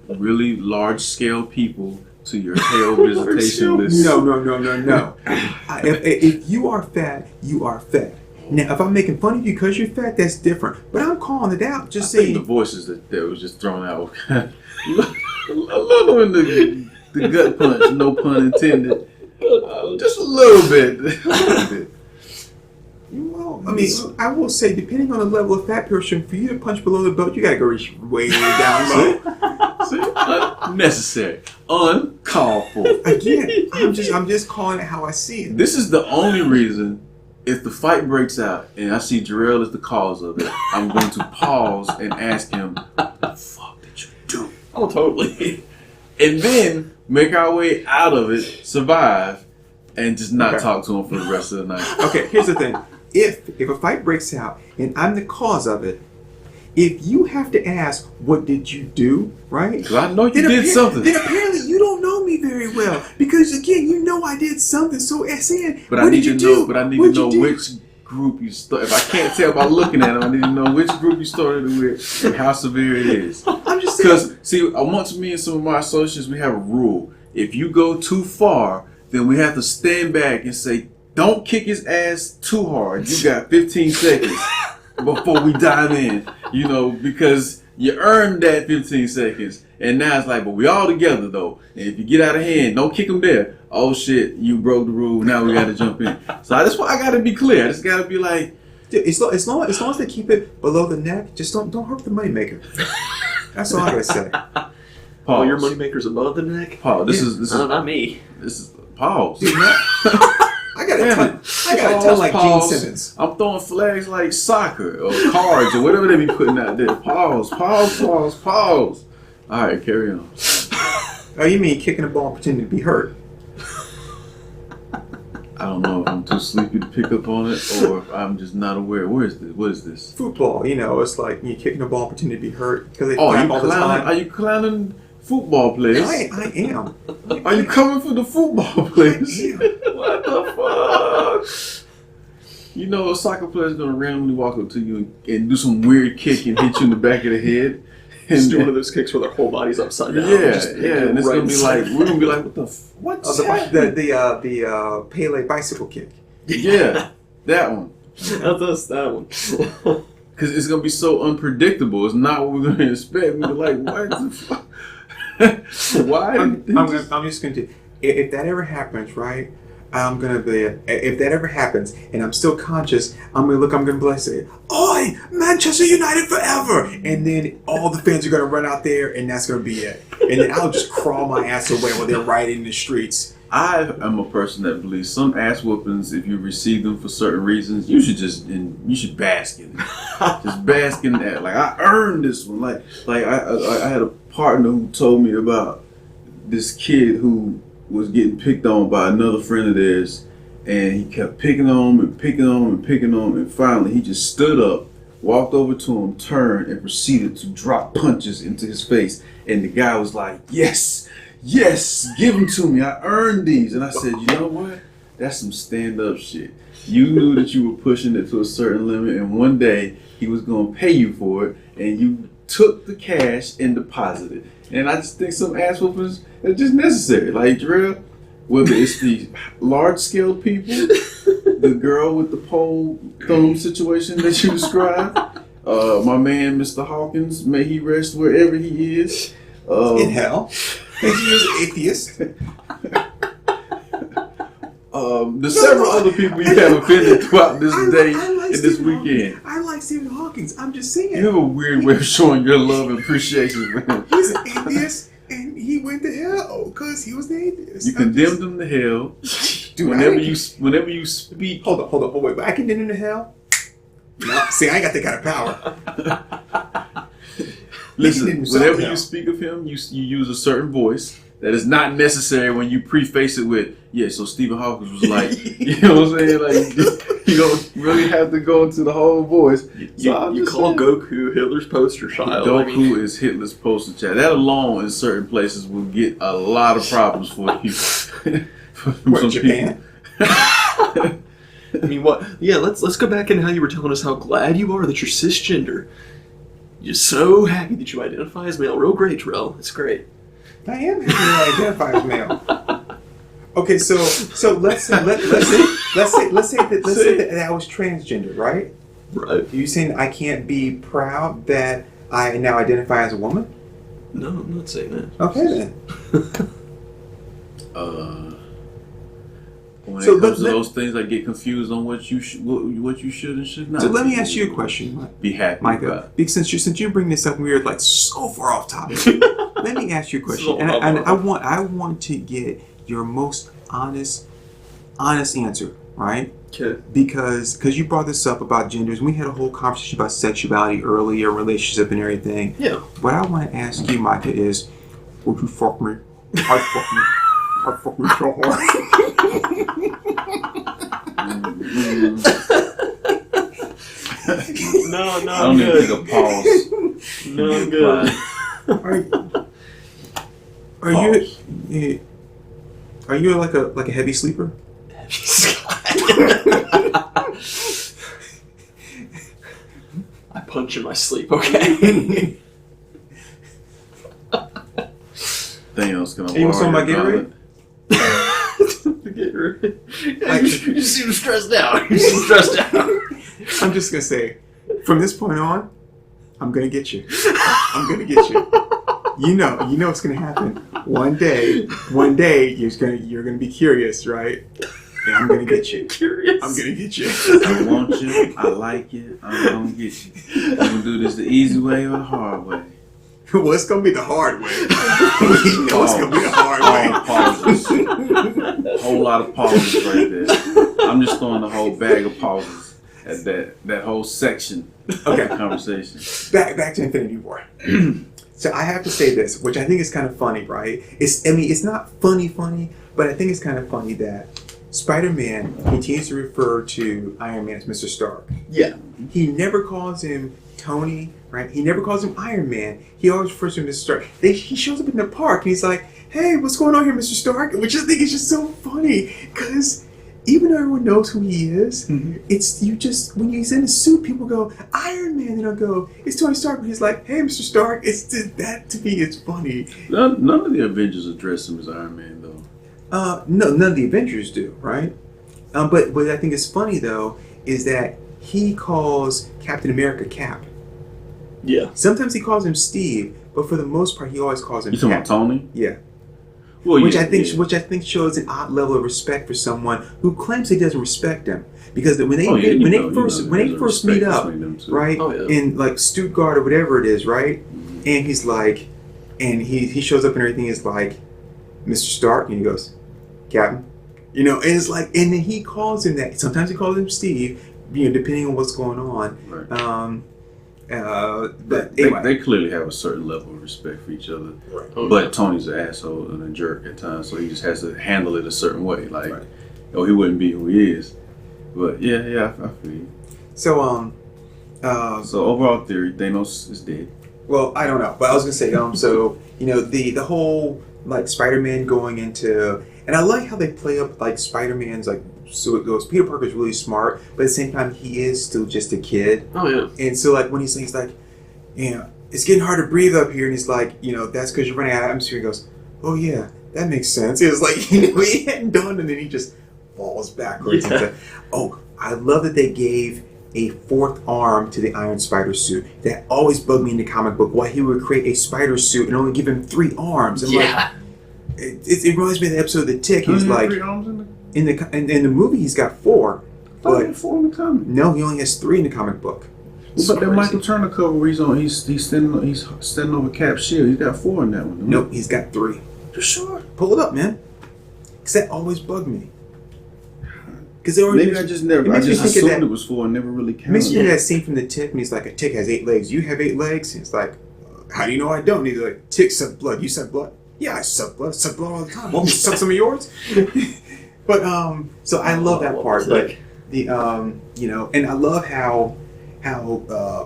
really large scale people to your hell visitation list. No. If you are fat, you are fat. Now, if I'm making fun of you because you're fat, that's different. But I'm calling it out. Just I think saying. the voices that was just thrown out. A little in the gut punch, no pun intended. Just a little bit. Well, I mean, I will say, depending on the level of fat person, for you to punch below the belt, you gotta go reach way down low. See? Unnecessary. Uncalled for. Again, I'm just calling it how I see it. This is the only reason, if the fight breaks out and I see Jarrell as the cause of it, I'm going to pause and ask him, what the fuck did you do? Oh, totally. And then make our way out of it, survive, and just not talk to him for the rest of the night. Okay, here's the thing. If a fight breaks out and I'm the cause of it, if you have to ask, what did you do, right? Because I know you did something. Then apparently you don't know me very well. Because again, you know I did something. So saying, But what I need did you to do? know. But I need What'd to you know do? which group you started. If I can't tell by looking at him, I need to know which group you started with and how severe it is. I'm just saying. Because see, amongst me and some of my associates, we have a rule: if you go too far, then we have to stand back and say, "Don't kick his ass too hard. You got 15 seconds before we dive in." You know, because you earned that 15 seconds. And now it's like, but we all together though. And if you get out of hand, don't kick them there. Oh shit, you broke the rule. Now we got to jump in. So that's why I got to be clear. I just got to be like, Dude, as long as they keep it below the neck, just don't hurt the moneymaker. That's all I gotta say. pause. Oh, your moneymaker's above the neck? Pause. This is No, not me. this is pause. Dude, I got a ton. I got a ton like Gene Pause. Simmons. I'm throwing flags like soccer or cards or whatever they be putting out there. Pause. All right, carry on. Oh, you mean kicking a ball and pretending to be hurt? I don't know if I'm too sleepy to pick up on it or if I'm just not aware. Where is this? What is this? Football, it's like you kicking a ball and pretending to be hurt because they Oh, flap all the clowning? time. Are you clowning football players? I am. Are you coming for the football players? Yeah. What the fuck? You know a soccer player's gonna randomly walk up to you and do some weird kick and hit you in the back of the head. Just do one of those kicks where their whole body's upside down. Yeah, Just and it's right gonna be like, we're gonna be like, what the what's happening? The Pele bicycle kick. Yeah, that one. That's us, that one. Because it's gonna be so unpredictable. It's not what we're gonna expect. We're like, what the fuck? Why? I'm just going to. If that ever happens, right? I'm gonna be. If that ever happens, and I'm still conscious, I'm gonna be like, say, "Oi, Manchester United forever!" And then all the fans are gonna run out there, and that's gonna be it. And then I'll just crawl my ass away while they're riding in the streets. I am a person that believes some ass whoopings, if you receive them for certain reasons, you should bask in it. Just bask in that. Like, I earned this one. Like I had a partner who told me about this kid who was getting picked on by another friend of theirs, and he kept picking on him, and finally he just stood up, walked over to him, turned, and proceeded to drop punches into his face. And the guy was like, yes, give them to me. I earned these. And I said, you know what? That's some stand-up shit. You knew that you were pushing it to a certain limit, and one day he was going to pay you for it, and you took the cash and deposited it. And I just think some ass whoopings are just necessary. Like, Jarrell, whether it's the large-scale people, the girl with the pole thumb situation that you described, my man, Mr. Hawkins, may he rest wherever he is. In hell. He was an atheist. The several other people you have offended throughout this day and this Stephen weekend. Hawking. I like Stephen Hawking. I'm just saying. You have a weird way of showing your love and appreciation for him. He's an atheist, and he went to hell because he was an atheist. You condemned him to hell. Dude, Whenever you speak. Hold on, wait. I condemned him to hell? No, see, I ain't got that kind of power. Listen, whenever you speak of him, you use a certain voice that is not necessary when you preface it with, yeah, so Stephen Hawking was like, you know what I'm saying? Like, you don't really have to go into the whole voice. So You call Goku Hitler's poster child. Goku is Hitler's poster child. That alone in certain places will get a lot of problems for you. What, Japan? I mean, what? Yeah, let's go back into how you were telling us how glad you are that you're cisgender. You're so happy that you identify as male. Real great, Terrell. It's great. I am having to identify as male. Okay, so let's say that I was transgender, right? Right. You saying I can't be proud that I now identify as a woman? No, I'm not saying that. Okay then. When So it comes to let- those things, I get confused on what you should and should not. So let me ask you a question, Be happy Micah. about. Because since you bring this up, we were like so far off topic. Let me ask you a question, So and off. I want to get your most honest answer, right? Okay. Because you brought this up about genders, and we had a whole conversation about sexuality earlier, relationship and everything. Yeah. What I want to ask you, Micah, is would you fuck me? I'd fuck me so hard. No, I I'm don't need to take good. a pause. No, I'm good. Are you like a heavy sleeper? I punch in my sleep, okay? Thanos gonna Hey, what's on my Gatorade? You seem stressed out. You seem stressed out. I'm just gonna say, from this point on, I'm gonna get you. I'm gonna get you. You know what's gonna happen. One day, you're gonna be curious, right? And I'm gonna get you. Curious. I'm gonna get you. I want you. I like you. I'm gonna get you. I'm gonna do this the easy way or the hard way. Well, it's gonna be the hard way. You know it's gonna be the hard way. Pauses. Whole lot of pauses right there. I'm just throwing the whole bag of pauses at that whole section of Okay. the conversation. Back to Infinity War. So I have to say this, which I think is kind of funny, right? It's not funny, but I think it's kind of funny that Spider-Man continues to refer to Iron Man as Mr. Stark. Yeah. He never calls him Tony, right? He never calls him Iron Man. He always refers to him as Stark. He shows up in the park and he's like, "Hey, what's going on here, Mr. Stark?" Which I think is just so funny because even though everyone knows who he is, it's you just when he's in a suit, people go Iron Man, and they'll go, "It's Tony Stark." But he's like, "Hey, Mr. Stark." It's just, that to me, it's funny. None of the Avengers address him as Iron Man though. No, none of the Avengers do, right? But what I think is funny though is that he calls Captain America Cap. Yeah. Sometimes he calls him Steve, but for the most part, he always calls him You talking Cap. about Tony? Yeah. Well, Which yeah, I think yeah. shows an odd level of respect for someone who claims he doesn't respect him, because when they there's first a meet respect up, between them two. right, Oh, yeah. in like Stuttgart or whatever it is, right, and he's like, and he shows up and everything is like, "Mr. Stark," and he goes, "Captain," and it's like, and then he calls him that. Sometimes he calls him Steve, depending on what's going on. Right. But They, anyway. they clearly have a certain level of respect for each other. Right. But Tony's an asshole and a jerk at times, so he just has to handle it a certain way. Like, Right. he wouldn't be who he is. But yeah, I feel you. So So overall theory, Thanos is dead. well, I don't know, but I was gonna say so the whole like Spider-Man going into, and I like how they play up like Spider-Man's like, so it goes, Peter Parker's really smart, but at the same time he is still just a kid. Oh, yeah. And so like when he's like, it's getting hard to breathe up here, and he's like, that's because you're running out of atmosphere. He goes, "Oh yeah, that makes sense." It was like he hadn't done, and then he just falls backwards. Yeah. Into, I love that they gave a fourth arm to the Iron Spider suit. That always bugged me in the comic book. Why he would create a spider suit and only give him 3 arms. And Yeah. it reminds me of the episode of The Tick. He's Doesn't he have like 3 arms in the in the movie he's got 4, but 4 in the comic. no, he only has 3 in the comic book. But that Michael Turner cover where he's standing over Cap's shield. He's got 4 in that one. Nope, he's got 3. You sure? Pull it up, man. Because that always bugged me. Because Maybe I just never. I just think of assumed that. it was 4 and never really It makes counted. me think of that scene from The Tick when he's like, a tick has 8 legs. You have 8 legs? And it's like, how do you know I don't? And he's like, tick suck blood. You suck blood? Yeah, I suck blood. Suck blood all the time. Want me to suck some of yours? But so I love that part. But the and I love how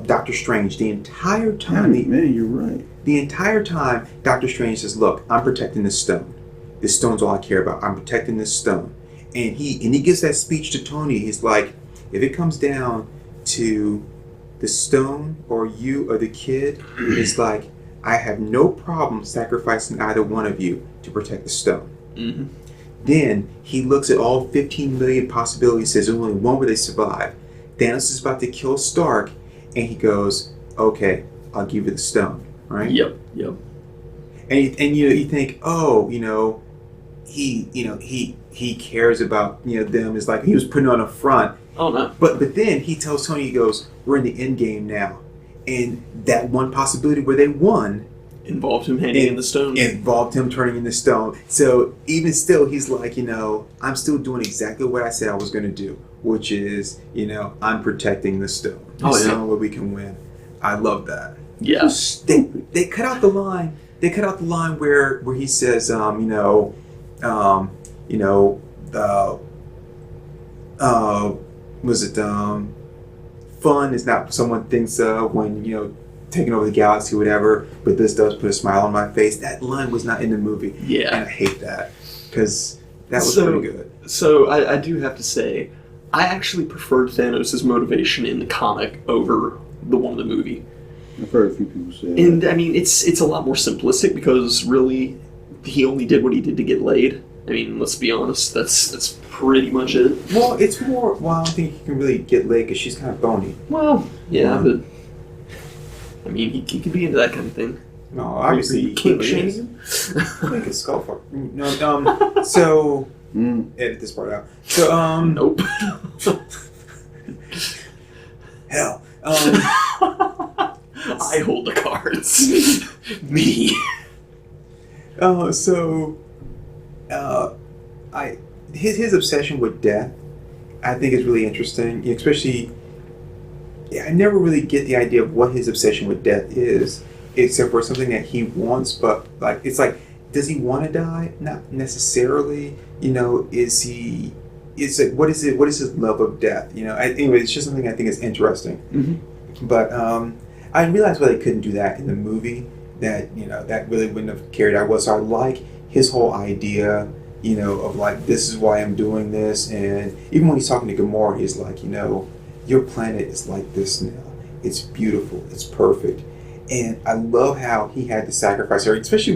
Doctor Strange the entire time Man, you're right. the entire time Doctor Strange says, "Look, I'm protecting this stone. This stone's all I care about. I'm protecting this stone." And he gives that speech to Tony. He's like, "If it comes down to the stone or you or the kid, it's like I have no problem sacrificing either one of you to protect the stone. Mm-hmm. Then he looks at all 15 million possibilities, says there's only one where they survive. Thanos is about to kill Stark, and he goes, okay, I'll give you the stone, right? Yep. And you think, oh, he cares about them. It's like he was putting on a front. Oh no. But then he tells Tony, he goes, we're in the end game now, and that one possibility where they won Involved him handing in the stone. involved him turning in the stone. So even still, he's like, I'm still doing exactly what I said I was going to do, which is, I'm protecting the stone. It's the only way we can win. I love that. Yeah. They cut out the line. They cut out the line where he says, fun is not what someone thinks of when taking over the galaxy or whatever, but this does put a smile on my face. That line was not in the movie. Yeah. And I hate that because that was pretty good. So I do have to say, I actually preferred Thanos' motivation in the comic over the one in the movie. I've heard a few people say that. And I mean, it's a lot more simplistic because really, he only did what he did to get laid. I mean, let's be honest, that's pretty much it. Well, it's more, I don't think he can really get laid because she's kind of bony. Well, yeah, but I mean, he could be into that kind of thing. No, obviously he kink clearly is. shaming. Like a skull fuck. No, so edit this part out. So Nope. hell. I hold the cards. Me. His obsession with death, I think, is really interesting. Especially, I never really get the idea of what his obsession with death is, except for something that he wants. But it's like, does he want to die? Not necessarily. Is he? It's like, what is it? What is his love of death? Anyway, it's just something I think is interesting. Mm-hmm. But I realized why they couldn't do that in the movie. That that really wouldn't have carried out well. So I like his whole idea, of like, this is why I'm doing this. And even when he's talking to Gamora, he's like, your planet is like this now. It's beautiful. It's perfect. And I love how he had to sacrifice her, especially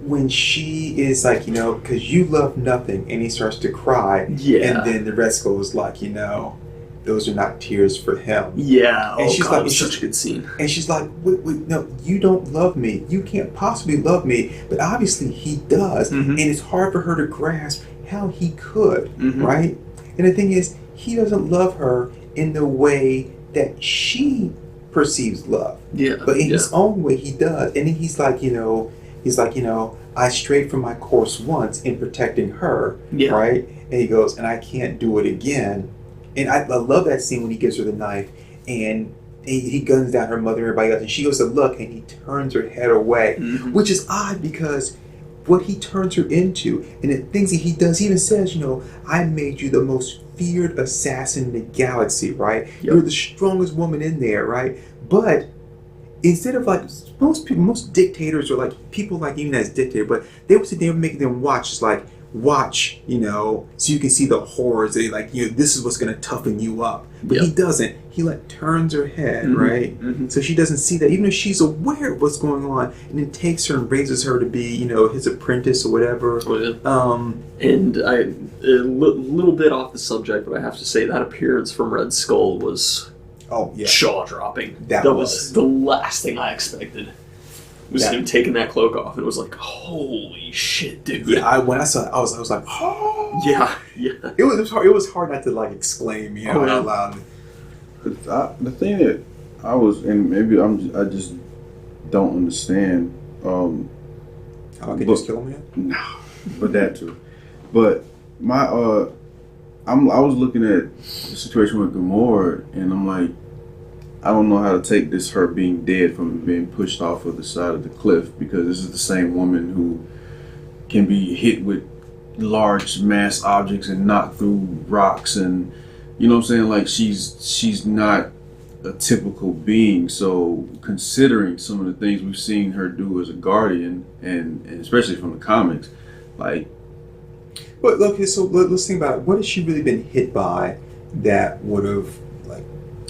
when she is like, because you love nothing, and he starts to cry. Yeah. And then the rest goes like, those are not tears for him. Yeah. And she's like, it was such a good scene. And she's like, wait, no, you don't love me. You can't possibly love me. But obviously he does. Mm-hmm. And it's hard for her to grasp how he could, Mm-hmm. right? And the thing is, he doesn't love her in the way that she perceives love. Yeah. But in his own way, he does. And then he's like, I strayed from my course once in protecting her, Yeah. right? And he goes, and I can't do it again. And I love that scene when he gives her the knife and he guns down her mother and everybody else, and she goes to look and he turns her head away, Mm-hmm. which is odd because what he turns her into and the things that he does, he even says, I made you the most feared assassin in the galaxy, right? Yep. You're the strongest woman in there, right? But instead of like most dictators or like people like even as dictator, but they would sit there and make them watch, just like, watch, so you can see the horrors. They like, this is what's going to toughen you up. But Yep. he doesn't. He like turns her head, Mm-hmm. right? Mm-hmm. So she doesn't see that, even if she's aware of what's going on, and then takes her and raises her to be, his apprentice or whatever. Oh, yeah. And a little bit off the subject, but I have to say that appearance from Red Skull was Oh yeah. jaw-dropping. That was was. the last thing I expected. Was That- him taking that cloak off, and it was like, holy shit, dude. Yeah, when I saw it, I was like, oh. Yeah. It was hard. It was hard not to like exclaim, Oh, yeah. out loud. The thing that I was, and maybe I just don't understand. How I could just kill him, man. Nah, but that too. But I was looking at the situation with Gamora, and I'm like, I don't know how to take this, her being dead, from being pushed off of the side of the cliff, because this is the same woman who can be hit with large mass objects and knocked through rocks, and you know what I'm saying, like she's not a typical being. So considering some of the things we've seen her do as a guardian, and especially from the comics, like, But look, so let's think about it. What has she really been hit by that would have, like,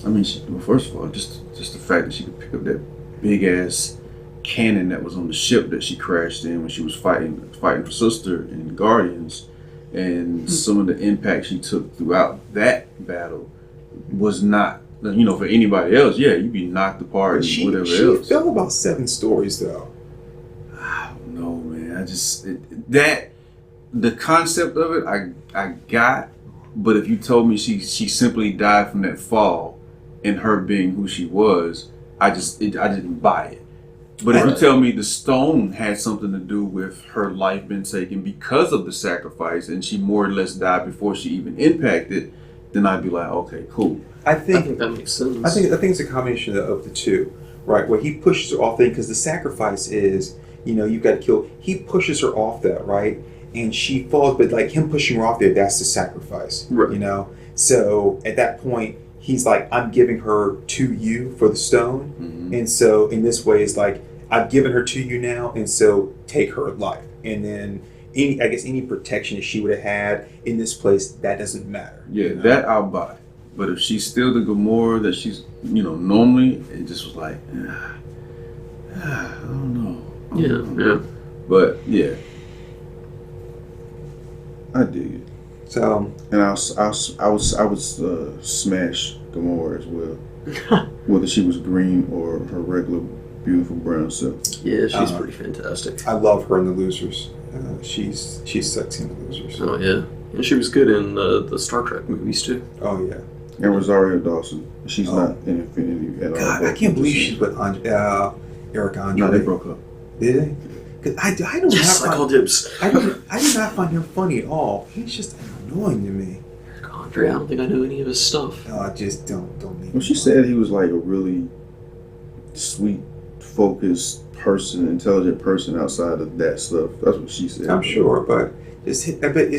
I mean, well, first of all, just the fact that she could pick up that big ass cannon that was on the ship that she crashed in when she was fighting for sister in Guardians, and some of the impact she took throughout that battle was not, you know, for anybody else. Yeah, you'd be knocked apart and whatever else. She fell about 7 stories though. I don't know, man. I just the concept of it, I got, but if you told me she simply died from that fall and her being who she was, I didn't buy it. But if you tell me the stone had something to do with her life being taken because of the sacrifice and she more or less died before she even impacted, then I'd be like, okay, cool. I think that makes sense. I think it's a combination of the two, right? Where he pushes her off thing because the sacrifice is, you know, you've got to kill. He pushes her off that, right? And she falls, but like him pushing her off there, that's the sacrifice, right? You know. So at that point, he's like, I'm giving her to you for the stone, and so in this way, it's like I've given her to you now, and so take her life, and then any protection that she would have had in this place, that doesn't matter. Yeah, you know? that I'll buy. But if she's still the Gamora that she's, you know, normally, it just was like, I don't know. Yeah. But yeah, I dig it. So, and I would smash Gamora as well, whether she was green or her regular beautiful brown self. Yeah, she's pretty fantastic. I love her in The Losers. She's sexy in The Losers. Oh yeah, and she was good in the Star Trek movies too. Oh yeah. And Rosario Dawson. She's not in Infinity at all. God, I can't believe she's with Eric Andre. No, they broke up. Did they? Because I do Yes, not I call dibs. I do not find him funny at all. He's just annoying to me. Andre, I don't think I know any of his stuff. No, I just don't make Well, she said he was like a really sweet, focused person, intelligent person outside of that stuff. That's what she said. I'm sure, but it's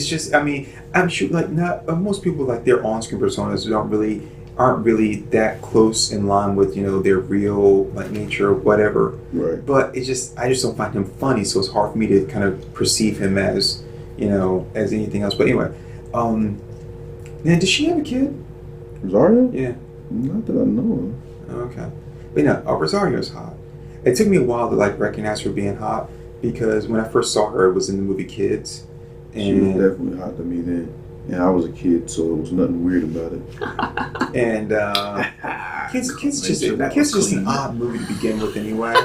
just. I mean, I'm sure like not most people like their on-screen personas aren't really that close in line with, you know, their real like nature or whatever. Right. But I just don't find him funny, so it's hard for me to kind of perceive him as, you know, as anything else. But anyway, now does she have a kid? Rosario? Yeah. Not that I know of. Okay. But no, Rosario's hot. It took me a while to like recognize her being hot because when I first saw her, it was in the movie Kids. And she was definitely hot to me then. And I was a kid, so it was nothing weird about it. And Kids is just an odd movie to begin with anyway.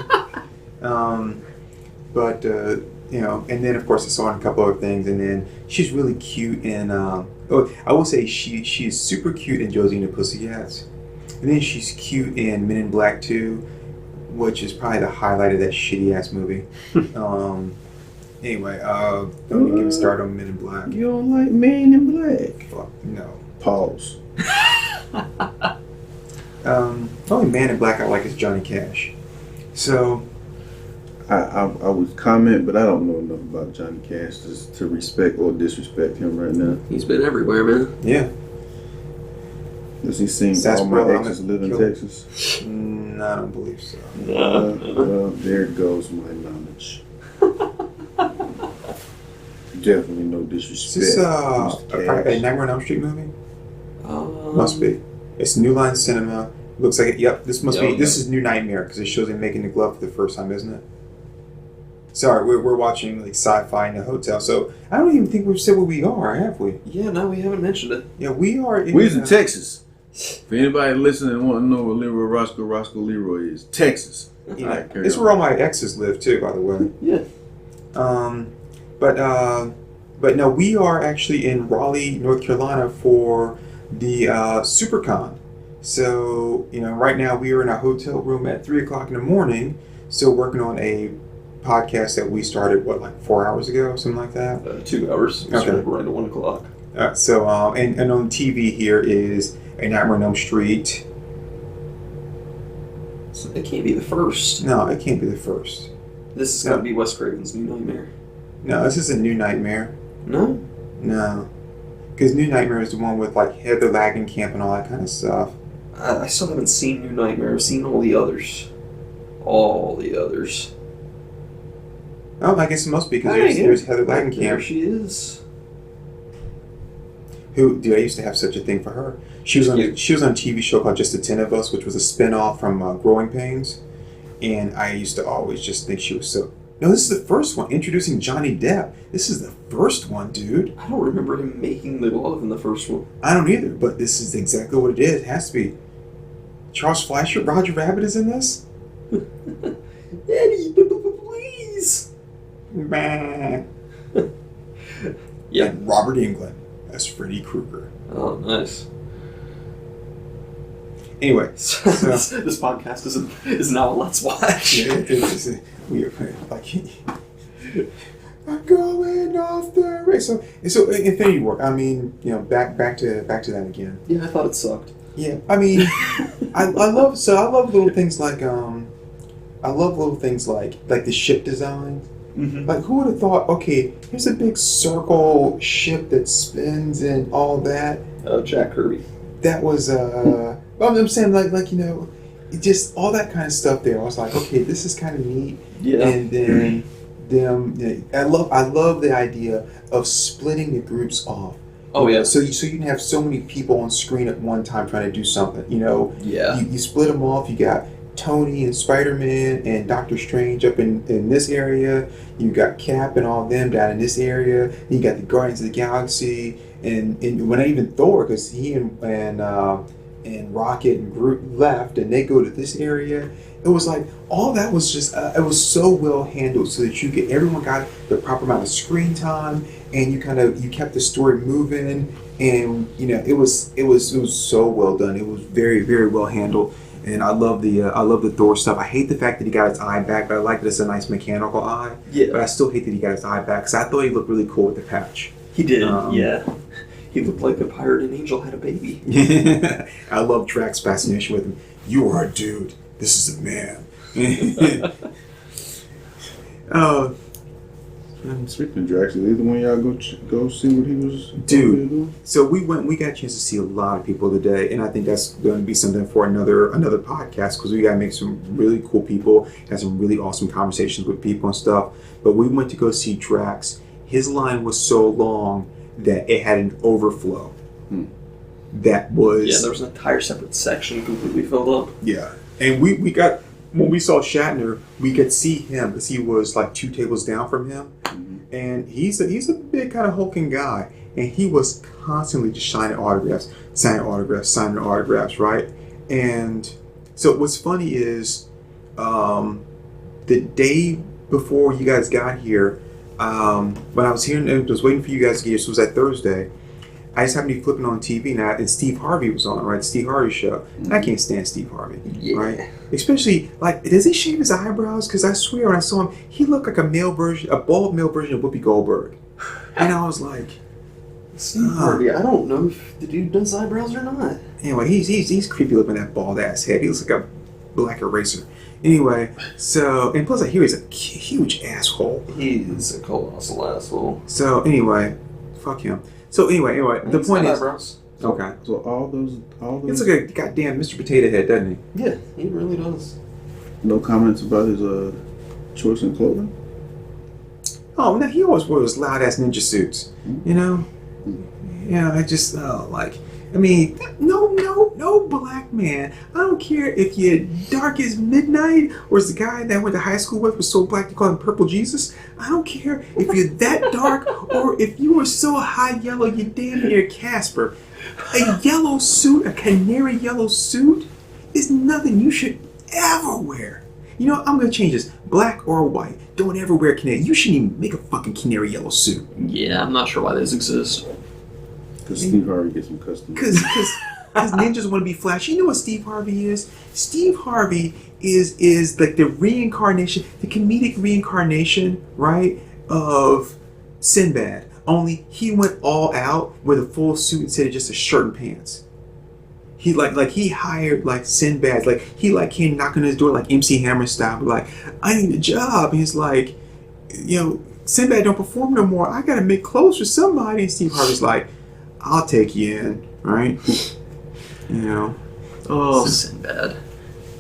But you know, and then of course I saw her in a couple other things, and then she's really cute in I will say she's super cute in Josie and the Pussycats, and then she's cute in Men in Black 2, which is probably the highlight of that shitty ass movie. Anyway, don't even get me started on Men in Black. You don't like Men in Black? Fuck no. Pause. The only Man in Black I like is Johnny Cash. So I would comment, but I don't know enough about Johnny Cash to respect or disrespect him right now. He's been everywhere, man. yeah. Does he sing All My Exes Live in Texas? No, I don't believe so. Well, there goes my knowledge. Definitely no disrespect. Is this Mr. Cash. a Nightmare on Elm Street movie? Must be. It's New Line Cinema. Looks like it. Yep, this must be. This is New Nightmare because it shows him making the glove for the first time, isn't it? Sorry, we're watching like sci-fi in a hotel, so I don't even think we've said where we are, have we? Yeah, no, we haven't mentioned it. Yeah, we are. We're in Texas. For anybody listening and want to know what Leroy Roscoe Leroy is, Texas. You know, it's where all my exes live too, by the way. Yeah. But no, we are actually in Raleigh, North Carolina for the SuperCon. So, you know, right now we are in a hotel room at 3 o'clock in the morning, still working on a podcast that we started, like 4 hours ago, something like that? 2 hours. Okay. We're into 1 o'clock. And on TV here is A Nightmare on Elm Street. So it can't be the first. No, it can't be the first. This is going to be Wes Craven's New Nightmare. No, this is a New Nightmare. No? No. Because New Nightmare is the one with like Heather Langenkamp and all that kind of stuff. I still haven't seen New Nightmare. I've seen all the others. All the others. Oh, I guess it must be because there's Heather Langenkamp. There she is. Who, dude, I used to have such a thing for her. She was on a TV show called Just the 10 of Us, which was a spin-off from Growing Pains. and I used to always just think she was so. No, this is the first one. Introducing Johnny Depp. This is the first one, dude. I don't remember him making the glove in the first one. I don't either, but this is exactly what it is. It has to be. Charles Fleischer, Roger Rabbit is in this? Eddie, please. Bah. Yeah. And Robert Englund as Freddy Krueger. Oh, nice. Anyway, this podcast is now a Let's Watch. yeah, we are like, I'm going off the race. So Infinity War. I mean, back to that again. Yeah, I thought it sucked. Yeah, I mean, I love little things like the ship design. Mm-hmm. Like, who would have thought? Okay, here's a big circle ship that spins and all that. Oh, Jack Kirby. That was I'm saying just all that kind of stuff there. I was like, okay, this is kind of neat. Yeah. And then I love the idea of splitting the groups off. Oh yeah. So you can have so many people on screen at one time trying to do something. Yeah. You split them off. You got Tony and Spider-Man and Doctor Strange up in this area. You got Cap and all of them down in this area. You got the Guardians of the Galaxy and when not even Thor, because he and Rocket and Groot left and they go to this area. It was like all that was just it was so well handled so that everyone got the proper amount of screen time and you kept the story moving and it was so well done. It was very, very well handled. And I love the Thor stuff. I hate the fact that he got his eye back, but I like that it's a nice mechanical eye. Yeah. But I still hate that he got his eye back because I thought he looked really cool with the patch. He did. Yeah. He looked like a pirate and Angel had a baby. I love Drax's fascination with him. You are a dude. This is a man. Speaking of Drax, is either one of y'all go see what he was Dude, so we got a chance to see a lot of people today, and I think that's going to be something for another podcast because we got to make some really cool people, have some really awesome conversations with people and stuff. But we went to go see Drax. His line was so long that it had an overflow. That was there was an entire separate section completely filled up. Yeah, and we got. When we saw Shatner, we could see him because he was like 2 tables down from him, and he's a big kind of hulking guy, and he was constantly just signing autographs, right? And so what's funny is, the day before you guys got here, when I was here and was waiting for you guys to get here, so it was that Thursday. I just happened to be flipping on TV now, and Steve Harvey was on, right? Steve Harvey's show. And I can't stand Steve Harvey, right? Especially, does he shave his eyebrows? Because I swear when I saw him, he looked like a bald male version of Whoopi Goldberg. And I was like, Steve Harvey, I don't know if the dude does eyebrows or not. Anyway, he's creepy looking, that bald ass head. He looks like a black eraser. Anyway, so, and plus I hear he's a huge asshole. He's a colossal asshole. So anyway, fuck him. So anyway, the point is, eyebrows. Okay. So all those. It's like a goddamn Mr. Potato Head, doesn't he? Yeah, he really does. No comments about his choice in clothing. Oh no, he always wore those loud ass ninja suits. Yeah, I just no black man. I don't care if you're dark as midnight or is the guy that I went to high school with was so black they call him Purple Jesus. I don't care if you're that dark or if you were so high yellow you're damn near Casper. A yellow suit, a canary yellow suit, is nothing you should ever wear. You know, I'm gonna change this. Black or white, don't ever wear canary. You shouldn't even make a fucking canary yellow suit. Yeah, I'm not sure why those exist. Because Steve Harvey gets some customers. Because ninjas want to be flashy. You know what Steve Harvey is? Steve Harvey is like the reincarnation, the comedic reincarnation, right, of Sinbad. Only he went all out with a full suit instead of just a shirt and pants. He he hired like Sinbad, he came knocking on his door like MC Hammer style, like, I need a job. And he's like, Sinbad don't perform no more. I gotta make clothes for somebody. And Steve Harvey's like, I'll take you in, right? Oh, Sinbad.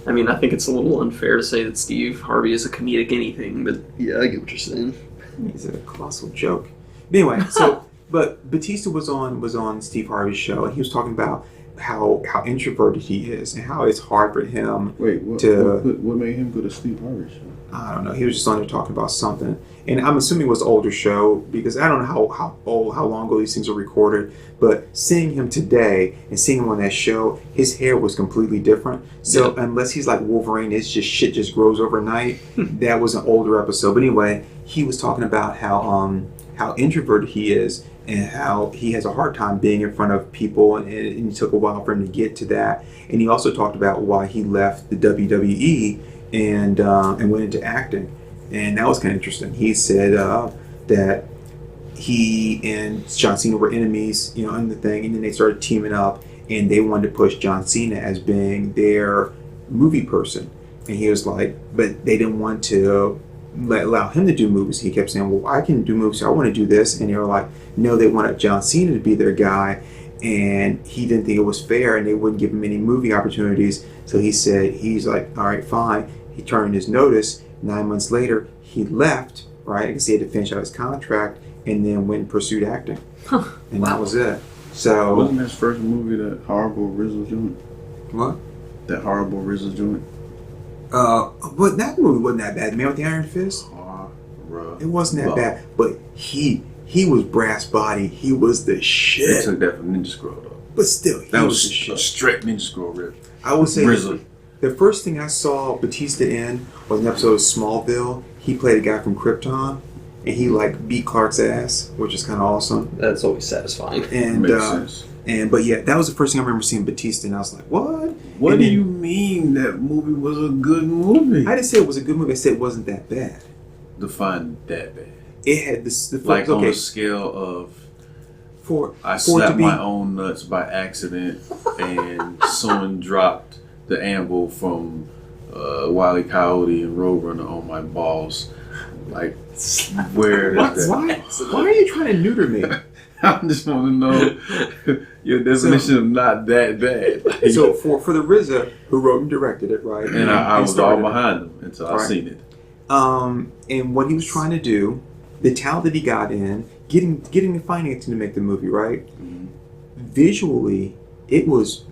I mean, I think it's a little unfair to say that Steve Harvey is a comedic anything, but yeah, I get what you're saying. He's a colossal joke. But anyway, but Batista was on Steve Harvey's show, and he was talking about how introverted he is and how it's hard for him. Wait, what made him go to Steve Harvey's show? I don't know. He was just on there talking about something, and I'm assuming it was an older show because I don't know how long ago these things are recorded. But seeing him today and seeing him on that show, his hair was completely different. So unless he's like Wolverine, it's just shit just grows overnight. That was an older episode. But anyway, he was talking about how introverted he is and how he has a hard time being in front of people, and it took a while for him to get to that. And he also talked about why he left the WWE and went into acting, and that was kind of interesting. He said that he and John Cena were enemies, in the thing, and then they started teaming up, and they wanted to push John Cena as being their movie person, and he was like, but they didn't want to allow him to do movies. He kept saying, well, I can do movies, so I want to do this, and they were like, no, they wanted John Cena to be their guy, and he didn't think it was fair, and they wouldn't give him any movie opportunities. So he's like, all right, fine. He turned his notice. 9 months later, he left, right? Because he had to finish out his contract, and then went and pursued acting. And that was it. So wasn't his first movie that horrible RZA joint? What? That horrible RZA joint? But that movie wasn't that bad. Man with the Iron Fist? It wasn't that bad. But he was brass body. He was the shit. They took that from Ninja Scroll though. But still, that was the shit. A straight Ninja Scroll rip. I would say RZA. The first thing I saw Batista in was an episode of Smallville. He played a guy from Krypton, and he beat Clark's ass, which is kind of awesome. That's always satisfying. And makes sense. But yeah, that was the first thing I remember seeing Batista, and I was like, what? What do you mean that movie was a good movie? I didn't say it was a good movie. I said it wasn't that bad. Define that bad. It had this on a scale of I slapped my own nuts by accident, and someone dropped the amble from Wile E. Coyote and Roadrunner on my balls. Like, where is that? Why are you trying to neuter me? I just want to know your definition of not that bad. So for the RZA who wrote and directed it, right? And I was all behind him until I seen it. And what he was trying to do, the talent that he got in, getting the financing to make the movie, right? Mm-hmm. Visually, it was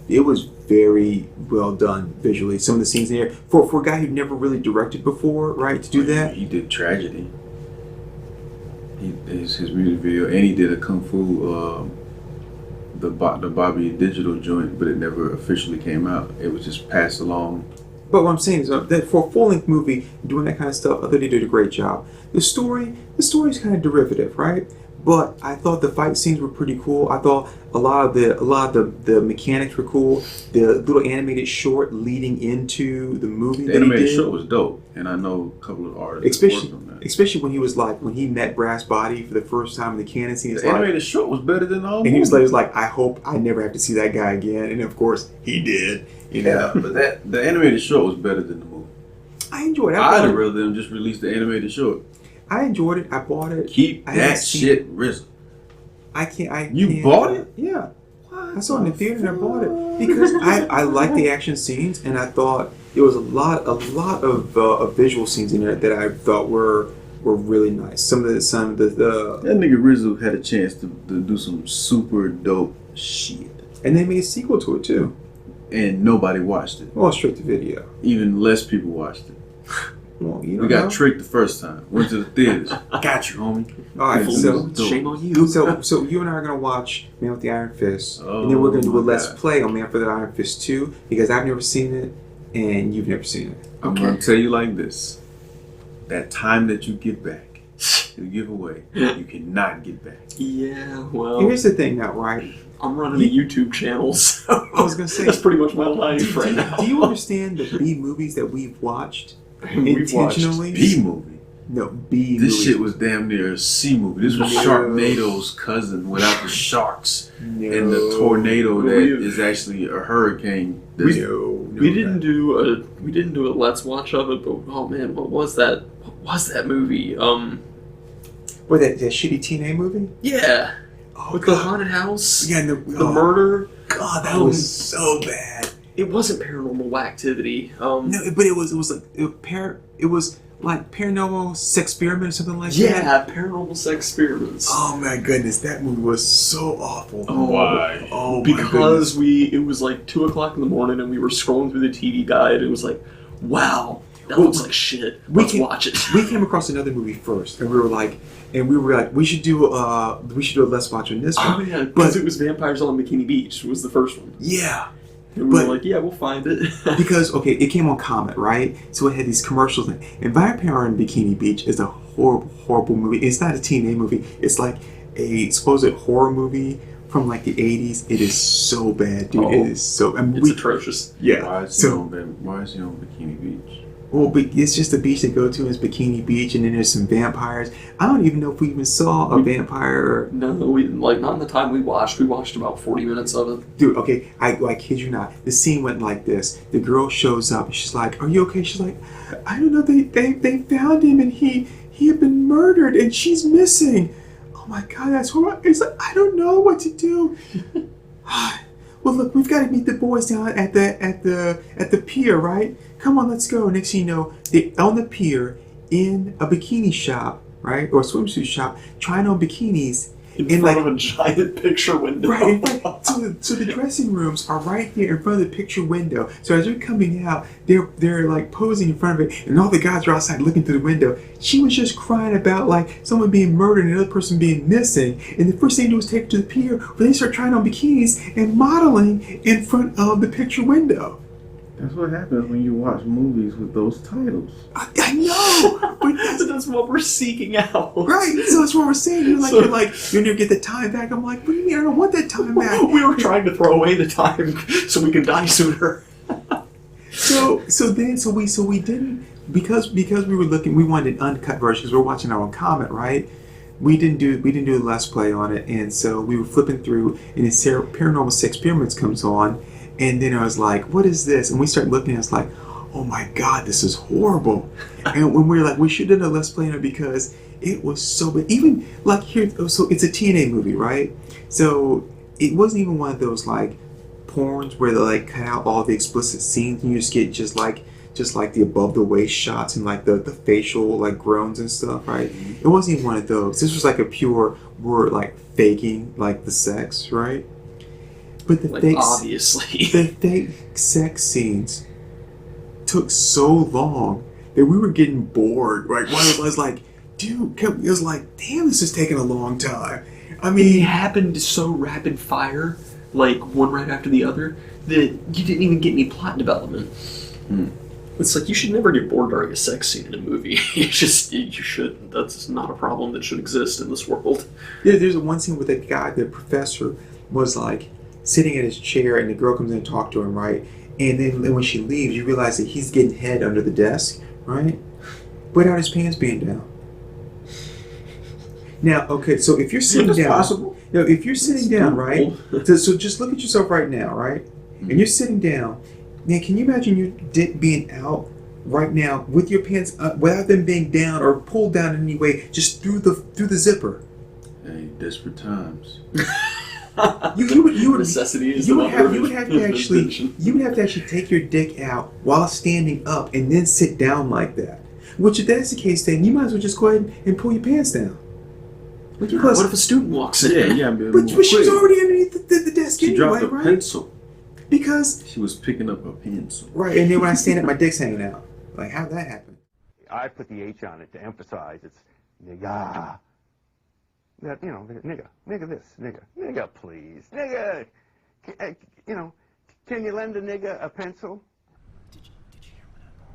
very well done visually. Some of the scenes in there, for a guy who'd never really directed before, right, to do that. He did Tragedy. His music video, and he did a Kung Fu, the Bobby Digital joint, but it never officially came out. It was just passed along. But what I'm saying is that for a full-length movie, doing that kind of stuff, I thought he did a great job. The story's kind of derivative, right? But I thought the fight scenes were pretty cool. I thought a lot of the mechanics were cool. The little animated short leading into the movie. The animated short was dope, and I know a couple of artists that worked on that. Especially when he met Brass Body for the first time in the canon scene. The animated short was better than all. And he was like, I hope I never have to see that guy again. And of course, he did. Yeah, but the animated short was better than the movie. I enjoyed it. I'd have rather them just release the animated short. I enjoyed it. I bought it. Keep that shit, RZA. You bought it? Yeah. I saw it in the theater and I bought it because I liked the action scenes, and I thought it was a lot of visual scenes in there that I thought were really nice. Some of the that nigga RZA had a chance to do some super dope shit, and they made a sequel to it too, and nobody watched it. Well, straight to video. Even less people watched it. Well, we got tricked the first time. Went to the theaters. Got you, homie. All right, so shame on you. So you and I are gonna watch Man with the Iron Fist, and then we're gonna do a Let's Play on Man for the Iron Fist 2 because I've never seen it and you've never seen it. I'm gonna tell you like this: that time that you get back, the giveaway, you cannot get back. Yeah, well. Here's the thing, now, right? I'm running a YouTube channel, so I was gonna say that's pretty much my life right now. Do you understand the B movies that we've watched? We've watched B movie. No, B movie. This shit was damn near a C movie. This was Sharknado's cousin without the sharks and the tornado that is actually a hurricane. We didn't do a Let's Watch of it, but oh man, what was that? What was that movie? What, that shitty TNA movie? Yeah. Oh, with the haunted house. Yeah, the murder. God, that was so bad. It wasn't Paranormal Activity. No, but it was like Paranormal Sex Experiment or something like that? Yeah, Paranormal Sex Experiments. Oh my goodness, that movie was so awful. Why? Oh my Because goodness. it was like 2 o'clock in the morning and we were scrolling through the TV guide and it was like, wow, that looks like shit. Let's watch it. We came across another movie first, and we were like, we should do a Let's Watch on this one. Oh yeah, because it was Vampires on Bikini Beach was the first one. Yeah. And we were like, yeah, we'll find it. Because, okay, it came on Comet, right? So it had these commercials. And Vampire on Bikini Beach is a horrible, horrible movie. It's not a teen movie. It's like a supposed horror movie from like the 80s. It is so bad, dude. It is so... It's atrocious. Yeah. Why is he on Bikini Beach? Well, but it's just a beach they go to. It's Bikini Beach, and then there's some vampires. I don't even know if we even saw a vampire. No, we not in the time we watched. We watched about 40 minutes of it. Dude, okay, I kid you not. The scene went like this. The girl shows up, and she's like, "Are you okay?" She's like, "I don't know. They found him, and he had been murdered, and she's missing." Oh my God, that's horrible. It's like, I don't know what to do. Well, look, we've got to meet the boys down at the pier, right? Come on, let's go. Next thing you know, they're on the pier in a bikini shop, right, or a swimsuit shop, trying on bikinis in front of a giant picture window. Right. So the dressing rooms are right there in front of the picture window. So as they're coming out, they're like posing in front of it, and all the guys are outside looking through the window. She was just crying about like someone being murdered and another person being missing. And the first thing they do was take her to the pier, where they start trying on bikinis and modeling in front of the picture window. That's what happens when you watch movies with those titles. I know, but that's what we're seeking out. Right, so that's what we're saying. You're like, you're gonna get the time back. I'm like, what do you mean? I don't want that time back. We were trying to throw away the time so we can die sooner. So we didn't, because we were looking. We wanted an uncut version because we're watching our own Comet, right? We didn't do a Let's Play on it, and so we were flipping through, and then Paranormal Sex Experiments comes on. And then I was like, what is this? And we started looking, and I was like, oh my God, this is horrible. And when we were like, we should have done a Let's Play on it because it was so bad. Even like here, so it's a TNA movie, right? So it wasn't even one of those like porns where they like cut out all the explicit scenes and you just get just like the above the waist shots and like the facial like groans and stuff, right? It wasn't even one of those. This was like a pure, we're like faking like the sex, right? But obviously, the fake sex scenes took so long that we were getting bored. Right? One of us like, dude, it was like, damn, this is taking a long time. I mean, it happened so rapid fire, like one right after the other, that you didn't even get any plot development. It's like you should never get bored during a sex scene in a movie. You shouldn't. That's not a problem that should exist in this world. Yeah, there's one scene with that guy, the professor, was like sitting in his chair, and the girl comes in and talks to him, right? And then when she leaves, you realize that he's getting head under the desk, right? Without his pants being down. Now, okay, so if you're sitting down, possible. You know, if you're sitting down, right? So just look at yourself right now, right? And you're sitting down. Now, can you imagine your dick being out right now with your pants without them being down or pulled down in any way, just through the zipper? Hey, desperate times. You would necessity is you the would mother have you would have to actually take your dick out while standing up and then sit down like that. Which if that's the case, then you might as well just go ahead and pull your pants down. What if a student walks in? Yeah. But she was already underneath the desk She anyway, dropped a right? pencil. Because She was picking up a pencil. right, and then when I stand up, my dick's hanging out. Like, how'd that happen? I put the H on it to emphasize it's nigga. That, you know, nigga this, nigga please, nigga, can you lend a nigga a pencil? Did you hear what happened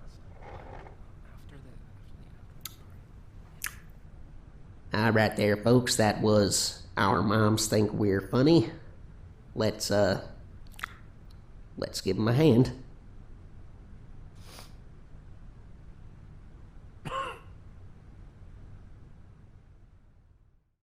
after All right there, folks, that was Our Moms Think We're Funny. Let's give them a hand.